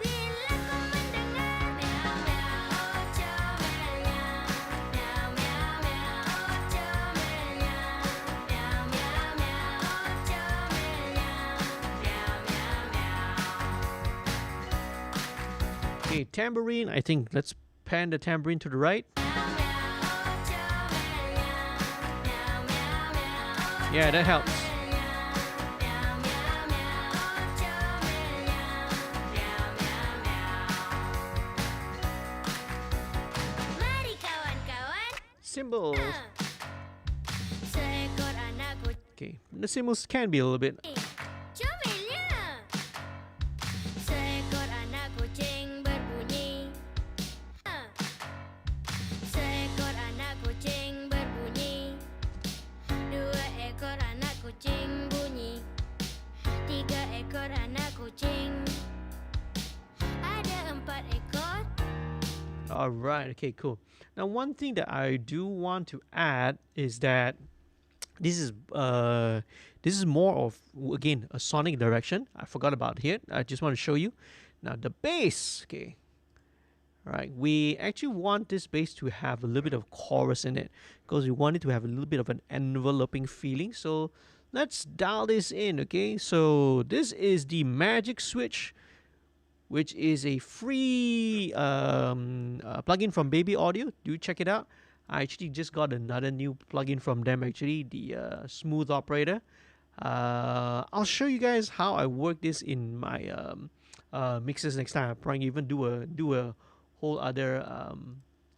bila kau mendengar meow meow, oh comelnya, meow meow meow, oh comelnya, meow meow meow, oh comelnya, meow meow meow. Okay, tambourine. I think let's pan the tambourine to the right. Yeah, that helps. Mari kawan-kawan, Cymbals. seekor anak kucing Okay, the cymbals can be a little bit. comelnya. Seekor anak kucing berbunyi. Seekor anak kucing berbunyi. 2 ekor anak kucing bunyi. 3 ekor anak kucing. Ada 4 ekor. All right. Okay, cool. Now, one thing that I do want to add is that this is more of, again, a sonic direction. I forgot about here. I just want to show you. Now the bass. Okay. Right, we actually want this bass to have a little bit of chorus in it because we want it to have a little bit of an enveloping feeling. So let's dial this in, okay? So this is the Magic Switch, which is a free plugin from Baby Audio. Do check it out. I actually just got another new plugin from them, actually, the Smooth Operator. I'll show you guys how I work this in my mixes next time. I'll probably even do a whole other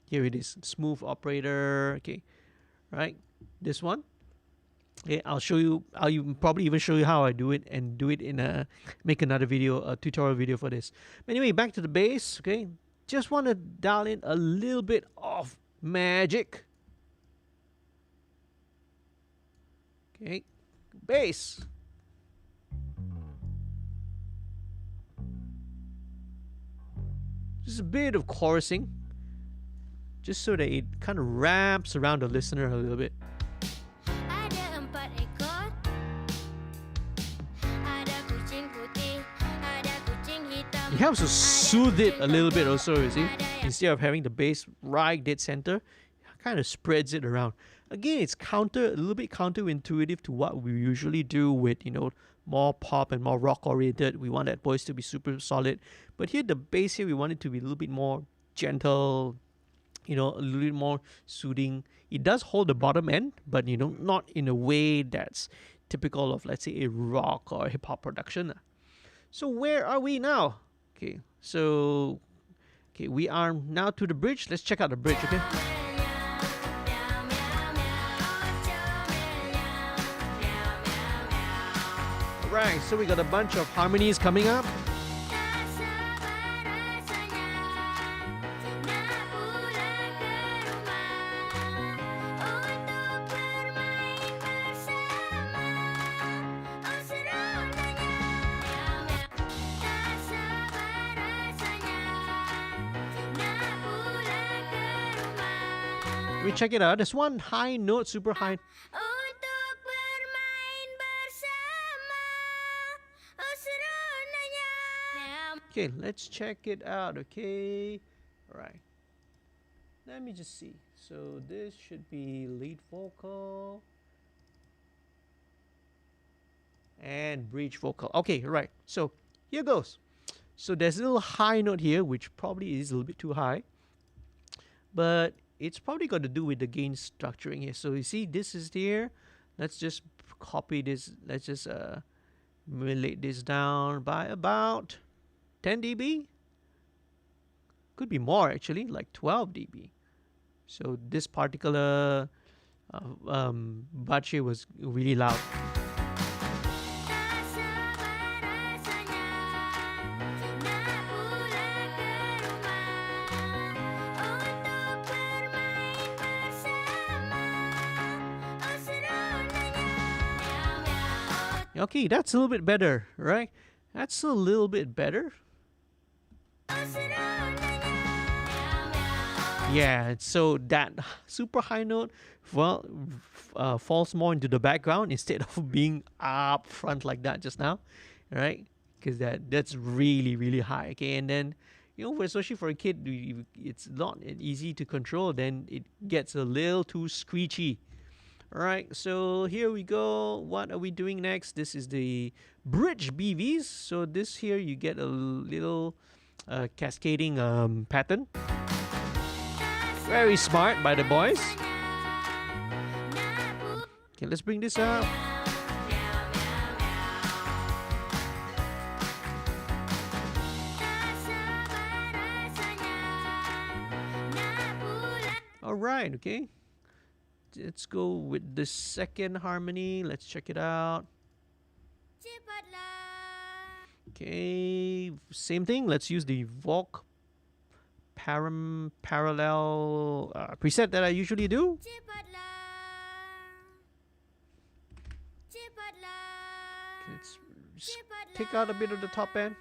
here it is, Smooth Operator. Okay, right, this one. Okay, I'll show you. I'll probably even show you how I do it and do it in make another video, a tutorial video for this. But anyway, back to the bass. Okay, just want to dial in a little bit of magic. Okay, bass. Just a bit of chorusing, just so that it kind of wraps around the listener a little bit. Ada 4 ekor. Ada kucing putih, ada kucing hitam. It helps to soothe it a little bit also, you see. Instead of having the bass right dead center, it kind of spreads it around. Again, it's a little bit counterintuitive to what we usually do with, you know, more pop and more rock oriented. We want that voice to be super solid. But here, the bass here, we want it to be a little bit more gentle, you know, a little bit more soothing. It does hold the bottom end, but, you know, not in a way that's typical of, let's say, a rock or hip hop production. So where are we now? Okay, so, okay, we are now to the bridge. Let's check out the bridge, okay? Right, so we got a bunch of harmonies coming up. Tak sabar rasanya nak pulang ke rumah untuk bermain bersama. Oh seronanya. Tak sabar rasanya nak pulang ke rumah Let me check it out. There's one high note, super high. untuk bermain bersama. Oh seronanya. Okay, let's check it out, okay? All right. Let me just see. So this should be lead vocal. and bridge vocal. Okay, right. So here goes. So there's a little high note here, which probably is a little bit too high, but it's probably got to do with the gain structuring here. So you see, this is here. Let's just copy this. Let's just relate this down by about 10 dB. Could be more actually, like 12 dB. So this particular bache was really loud. Okay, that's a little bit better, right? That's a little bit better. Yeah, so that super high note, well, falls more into the background instead of being up front like that just now, right? Because that's really really high. Okay, and then especially for a kid, it's not easy to control. Then it gets a little too screechy. All right, so here we go. What are we doing next? This is the bridge BVs. So this here you get a little cascading pattern. Very smart by the boys. Okay, let's bring this up. All right, okay. Let's go with the second harmony. Let's check it out. Okay, same thing. Let's use the Voc parallel preset that I usually do. Okay, let's take out a bit of the top end.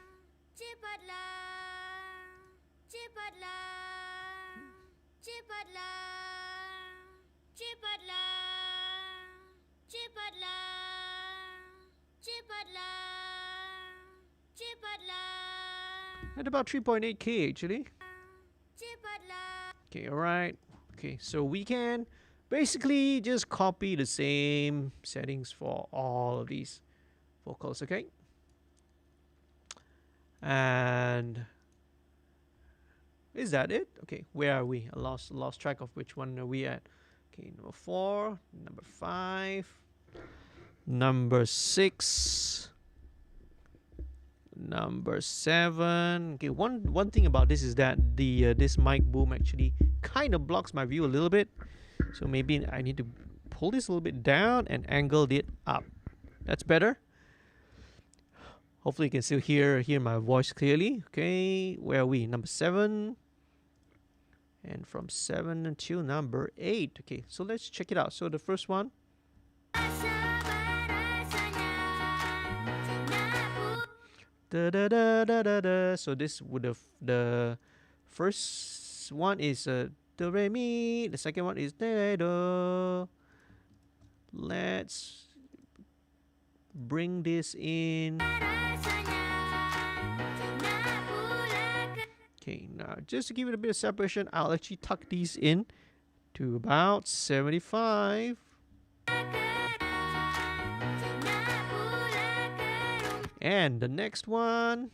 At about 3.8K actually. Okay, alright. Okay, so we can basically just copy the same settings for all of these vocals, okay? And is that it? Okay, where are we? I lost track of which one are we at. Okay, number 4, number 5, number 6, number 7. Okay, one thing about this is that the this mic boom actually kind of blocks my view a little bit, so maybe I need to pull this a little bit down and angle it up. That's better. Hopefully you can still hear my voice clearly. Okay, where are we? Number 7, and from 7 until number 8. Okay, so let's check it out. So the first one, da, da, da, da, da, da. So this would have the first one is do re mi. The second one is de do. Let's bring this in. Okay, now just to give it a bit of separation, I'll actually tuck these in to about 75. And the next one,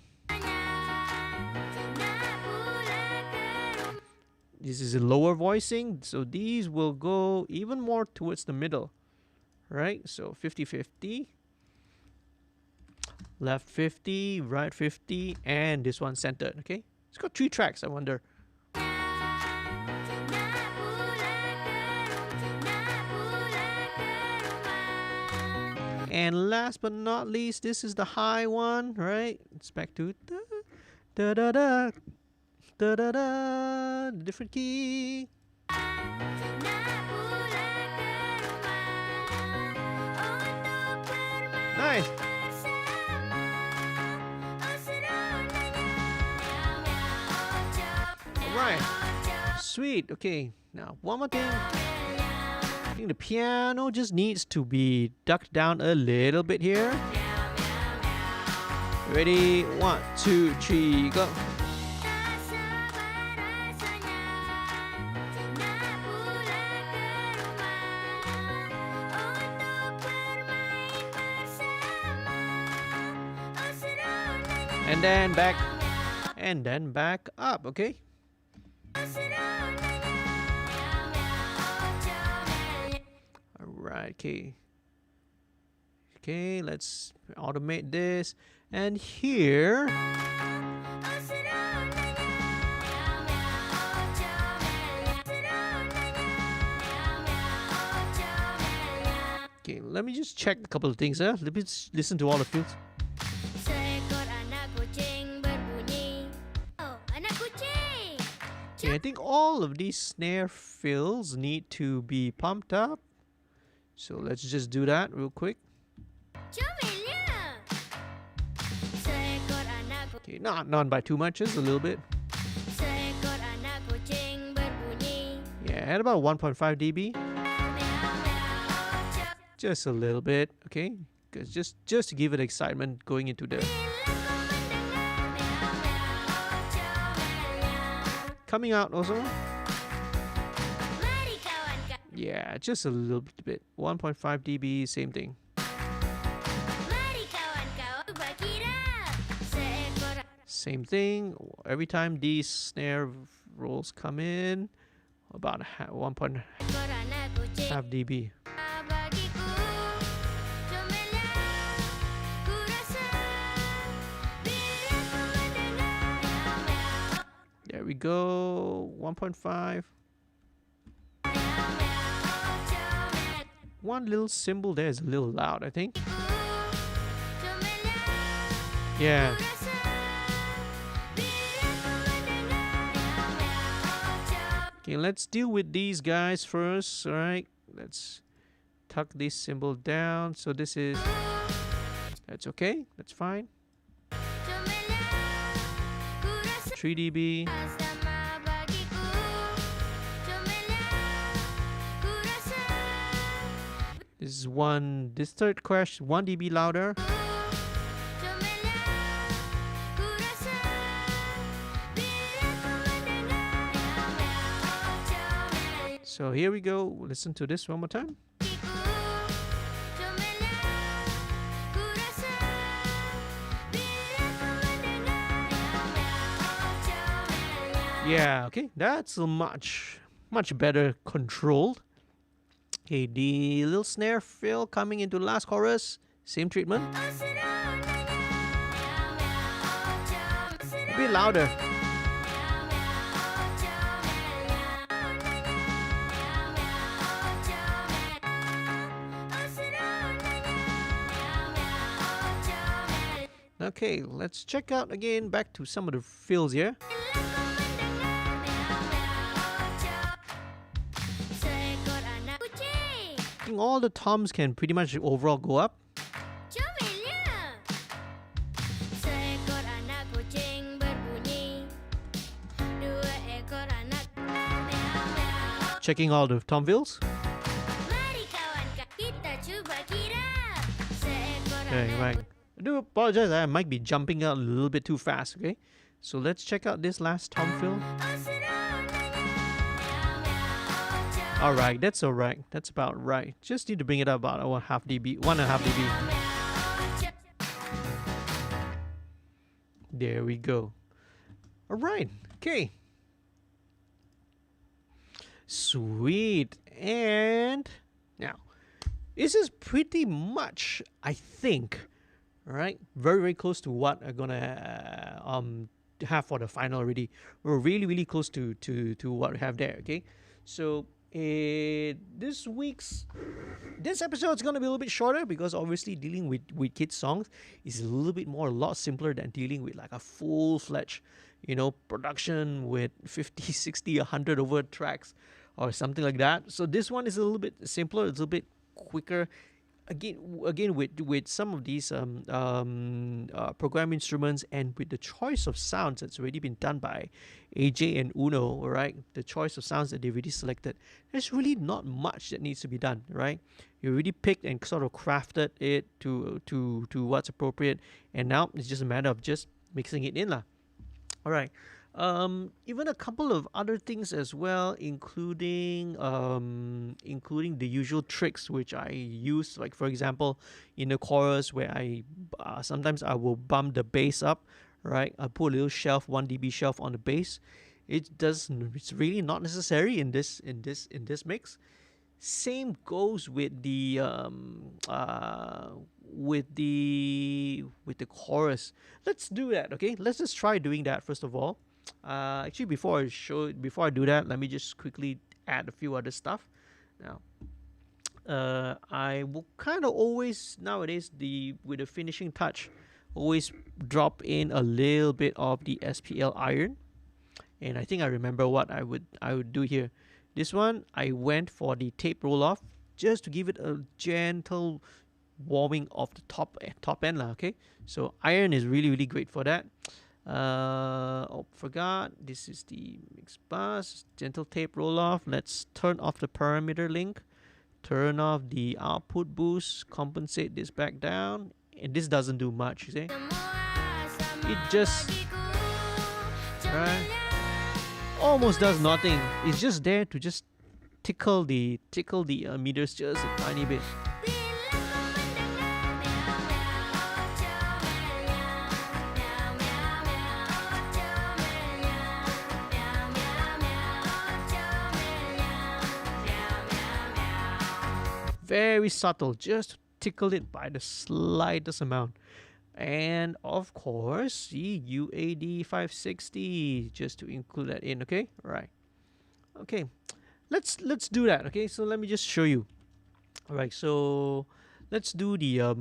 this is a lower voicing, so these will go even more towards the middle, right? So 50-50, left 50, right 50, and this one centered. Okay, it's got 3 tracks. I wonder. And last but not least, this is the high one, right? It's back to da da da da da da da, different key. Nice. All right. Sweet. Okay. Now one more thing. I think the piano just needs to be ducked down a little bit here. Ready? 1, 2, 3, go. and then back, and then back up. Okay. All right. Okay. Okay. Let's automate this, and here. Okay, let me just check a couple of things. Let me just listen to all the fields. Seekor anak kucing berbunyi. Oh, anak kucing. Okay, I think all of these snare fills need to be pumped up. So let's just do that real quick. Comelnya. Seekor anak Okay, not by too much, just a little bit. Seekor anak kucing berbunyi. Yeah, at about 1.5 dB. Just a little bit, okay? Cause just to give it excitement going into the coming out also. Mari kawan. Yeah, just a little bit. 1.5 dB, same thing. Mari kawan-kawan berkira. Seekor Same thing. Every time these snare rolls come in, about 1.5 anak kucing. dB. Bagiku comelnya ku rasa bila ku mendengar There we go. 1.5. One little cymbal there is a little loud, I think. comelnya Yeah. rasa bila ku mendengar Okay, let's deal with these guys first. All right. Let's tuck this cymbal down. So this is. That's okay. That's fine. comelnya ku rasa 3 dB. sama bagiku comelnya ku rasa This is one. This third crash 1 dB louder. comelnya ku rasa bila ku mendengar comelnya So here we go. Listen to this one more time. comelnya ku rasa bila ku mendengar comelnya Yeah. Okay. That's a much better controlled. Okay, the little snare fill coming into the last chorus. Same treatment. A bit louder. Okay, let's check out again back to some of the fills here. Seekor anak kucing. I think all the toms can pretty much overall go up. Comelnya. Seekor anak kucing berbunyi. Dua ekor anak. Checking all the tom fills. Mari kawan, kita cuba kira. Seekor Okay, anak right. I do apologize, I might be jumping out a little bit too fast, okay? So let's check out this last tom fill. Alright, that's alright. That's about right. Just need to bring it up about 1.5 dB. 1.5 dB. There we go. Alright, okay. Sweet. And now, this is pretty much, I think, right, very close to what I'm gonna have for the final already. We're really close to what we have there. Okay, so this episode is gonna be a little bit shorter because obviously dealing with kids songs is a lot simpler than dealing with like a full-fledged production with 50, 60, 100 over tracks or something like that. So this one is a little bit simpler, it's a little bit quicker. Again with some of these program instruments and with the choice of sounds that's already been done by AJ and Uno, right? The choice of sounds that they've already selected, there's really not much that needs to be done, right? You already picked and sort of crafted it to what's appropriate, and now it's just a matter of just mixing it in lah. All right. Even a couple of other things as well, including the usual tricks which I use, like for example, in the chorus where I sometimes I will bump the bass up, right? I put a little shelf, 1 dB shelf on the bass. It's really not necessary in this mix. Same goes with the with the chorus. Let's do that, okay? Let's just try doing that first of all. Actually, before I do that, let me just quickly add a few other stuff. Now, I will kind of always nowadays with the finishing touch, always drop in a little bit of the SPL iron, and I think I remember what I would do here. This one I went for the tape roll off just to give it a gentle warming of the top end lah. Okay, so iron is really great for that. Oh, forgot. This is the mix bus. Gentle tape roll off. Let's turn off the parameter link. Turn off the output boost. Compensate this back down. And this doesn't do much, you see? It just right, almost does nothing. It's just there to just tickle the meters just a tiny bit. Very subtle, just tickle it by the slightest amount. And of course, the UAD 560, just to include that in, okay? Right. Okay, let's do that, okay? So let me just show you. All right, so let's do the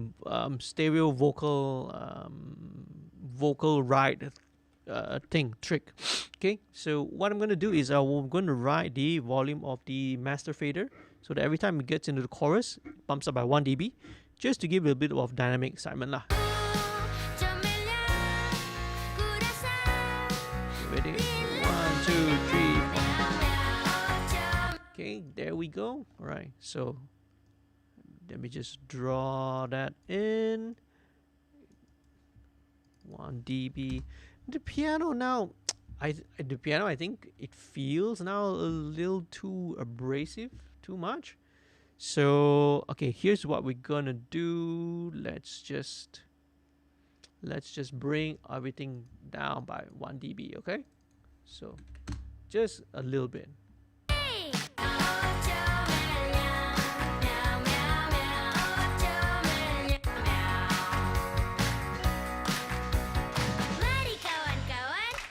stereo vocal ride trick. Okay, so what I'm going to do is I'm going to ride the volume of the master fader so that every time it gets into the chorus, it bumps up by 1 dB, just to give it a bit of dynamic excitement lah. Ready? 1, 2, 3, 4. Okay, there we go. All right, so let me just draw that in. 1 dB. The piano now, I think it feels now a little too abrasive, too much. So okay, here's what we're gonna do. Let's just bring everything down by 1 dB, okay? So just a little bit.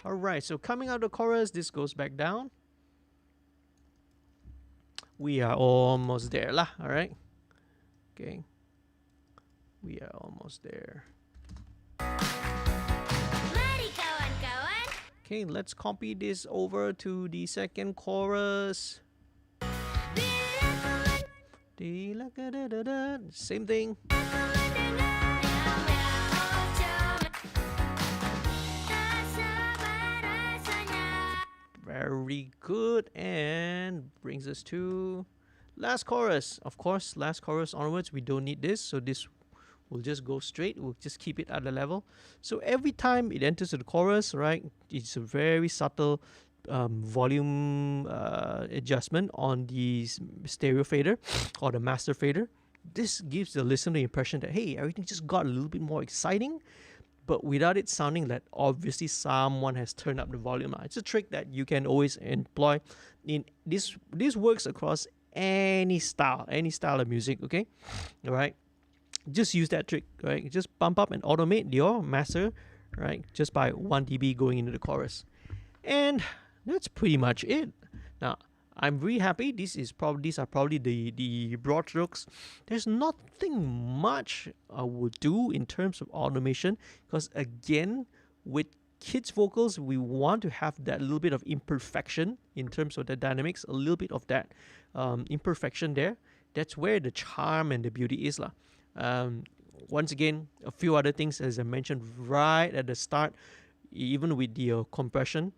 Alright, so coming out of the chorus, this goes back down. We are almost there lah, alright? Okay. We are almost there. Okay, let's copy this over to the second chorus. Same thing. Very good, and brings us to last chorus. Of course, last chorus onwards, we don't need this, so this will just go straight. We'll just keep it at the level. So every time it enters the chorus, right, it's a very subtle volume adjustment on the stereo fader or the master fader. This gives the listener the impression that, hey, everything just got a little bit more exciting, but without it sounding that obviously someone has turned up the volume. It's a trick that you can always employ. In this works across any style of music, okay? All right, just use that trick, right? Just bump up and automate your master, right, just by 1 dB going into the chorus. And that's pretty much it. Now, I'm really happy. These are probably the broad strokes. There's nothing much I would do in terms of automation, because again, with kids vocals, we want to have that little bit of imperfection in terms of the dynamics, a little bit of that imperfection there. That's where the charm and the beauty is lah. Once again, a few other things as I mentioned right at the start, even with the compression.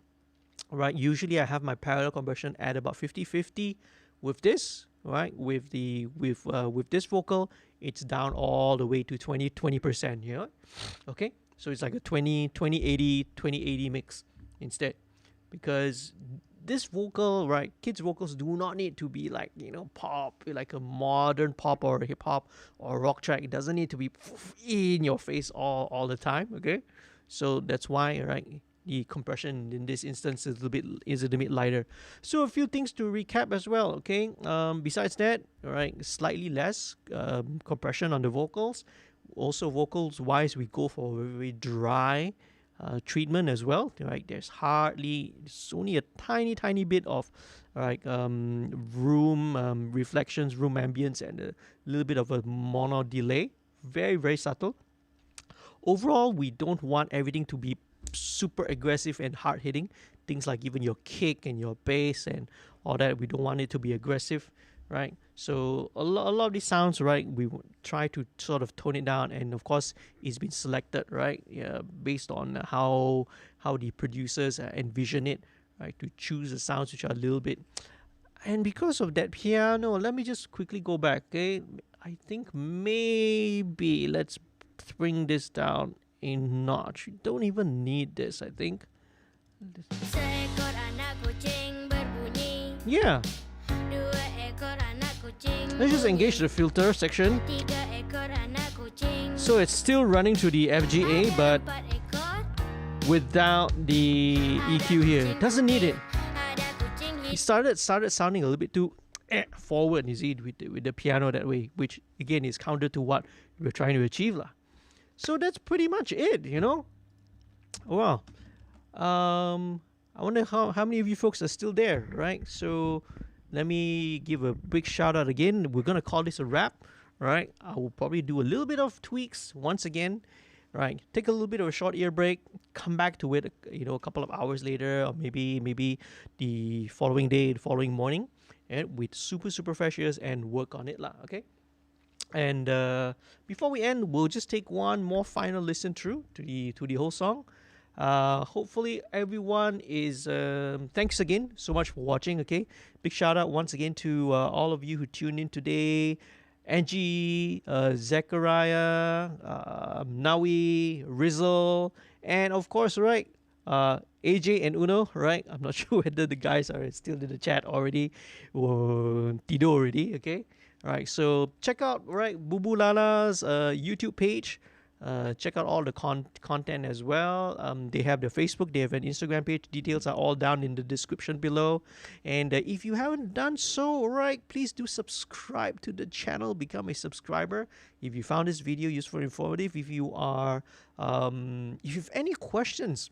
Right, usually I have my parallel compression at about 50-50. With this, right, with this vocal, it's down all the way to 20%. You know, okay. So it's like a 20-80 mix instead, because this vocal, right, kids vocals do not need to be like, you know, pop, like a modern pop or hip hop or rock track. It doesn't need to be in your face all the time. Okay, So that's why, right, the compression in this instance is a little bit lighter. So a few things to recap as well. Okay, besides that, right, slightly less compression on the vocals. Also, vocals wise, we go for a very dry treatment as well. Right, there's only a tiny bit of room reflections, room ambience, and a little bit of a mono delay. Very subtle. Overall, we don't want everything to be super aggressive and hard hitting. Things like even your kick and your bass and all that, we don't want it to be aggressive, right? So a lot of these sounds, right, we try to sort of tone it down, and of course, it's been selected, right, yeah, based on how the producers envision it, right, to choose the sounds which are a little bit. And because of that piano, let me just quickly go back. Okay, I think maybe let's bring this down a notch. You don't even need this, I think. Seekor anak kucing berbunyi. Yeah. Dua ekor anak kucing. Let's just engage the filter section. Tiga ekor anak kucing. So it's still running to the FGA, but Empat ekor. without the EQ here. Doesn't need it. Ada kucing It started sounding a little bit too forward, you see, with the piano that way, which again is counter to what we're trying to achieve lah. So that's pretty much it, you know. Well, I wonder how many of you folks are still there, right? So let me give a big shout out again. We're gonna call this a wrap, right? I will probably do a little bit of tweaks once again, right? Take a little bit of a short ear break, come back to it, a couple of hours later, or maybe the following day, the following morning, and with super fresh ears and work on it lah. Okay. And before we end, we'll just take one more final listen through to the whole song. Hopefully everyone is thanks again so much for watching. Okay, big shout out once again to all of you who tuned in today. Angie, Zechariah, Nawi, Rizal, and of course, right, AJ and Uno, right? I'm not sure whether the guys are still in the chat already or Tido already. Okay, all right. So check out, right, Bubu Lala's YouTube page. Check out all the content as well. They have their Facebook, they have an Instagram page. Details are all down in the description below. And if you haven't done so, right, please do subscribe to the channel, become a subscriber. If you found this video useful and informative, if you are, if you have any questions,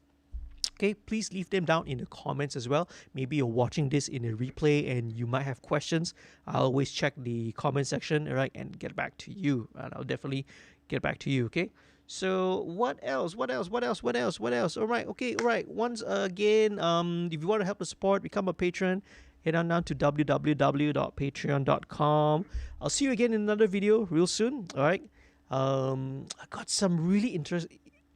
okay, please leave them down in the comments as well. Maybe you're watching this in a replay and you might have questions. I'll always check the comment section, right, and get back to you. And I'll definitely get back to you, okay? So what else? All right, okay, all right. Once again, if you want to help the support, become a patron. Head on down to www.patreon.com. I'll see you again in another video real soon. All right. I got some really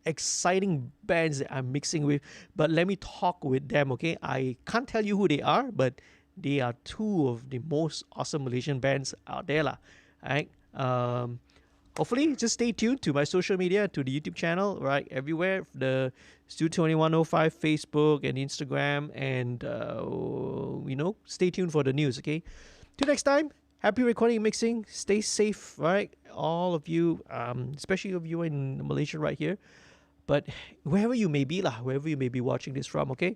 exciting bands that I'm mixing with, but let me talk with them, okay? I can't tell you who they are, but they are two of the most awesome Malaysian bands out there lah. All right. Hopefully, just stay tuned to my social media, to the YouTube channel, right? Everywhere, the Studio 2105, Facebook and Instagram, and stay tuned for the news, okay? Till next time, happy recording and mixing. Stay safe, right? All of you, especially of you in Malaysia right here, but wherever you may be lah, wherever you may be watching this from, okay?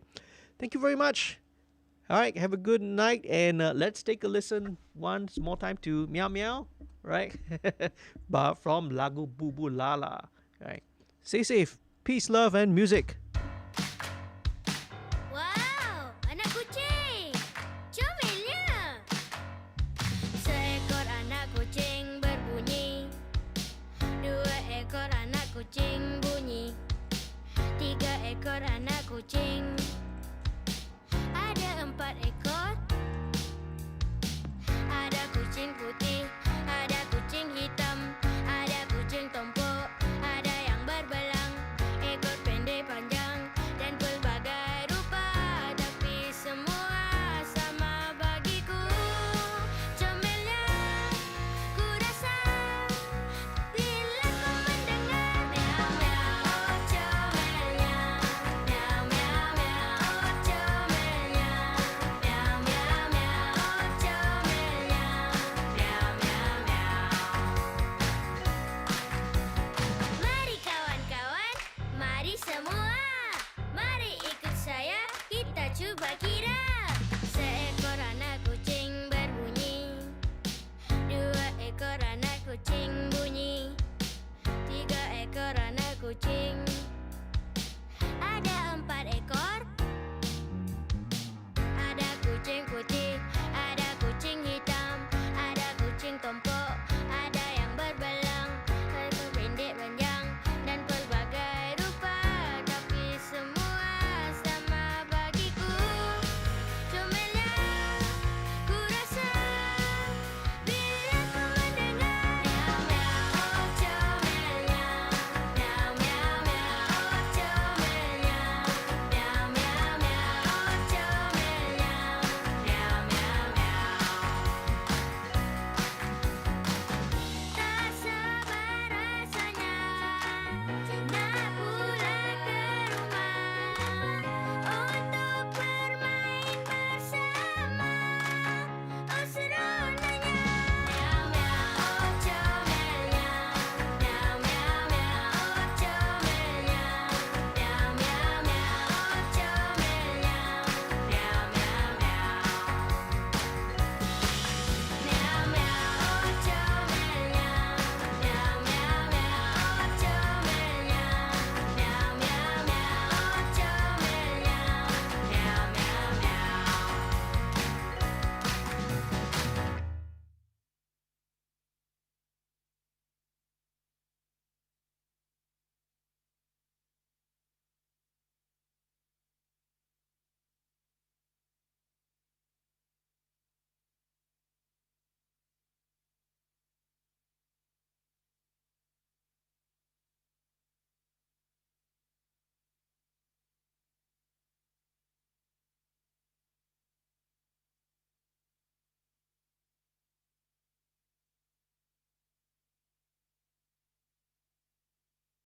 Thank you very much. All right, have a good night, and let's take a listen once more time to Meow Meow, right? But from Lagu Bubu Lala, right? Stay safe, peace, love, and music.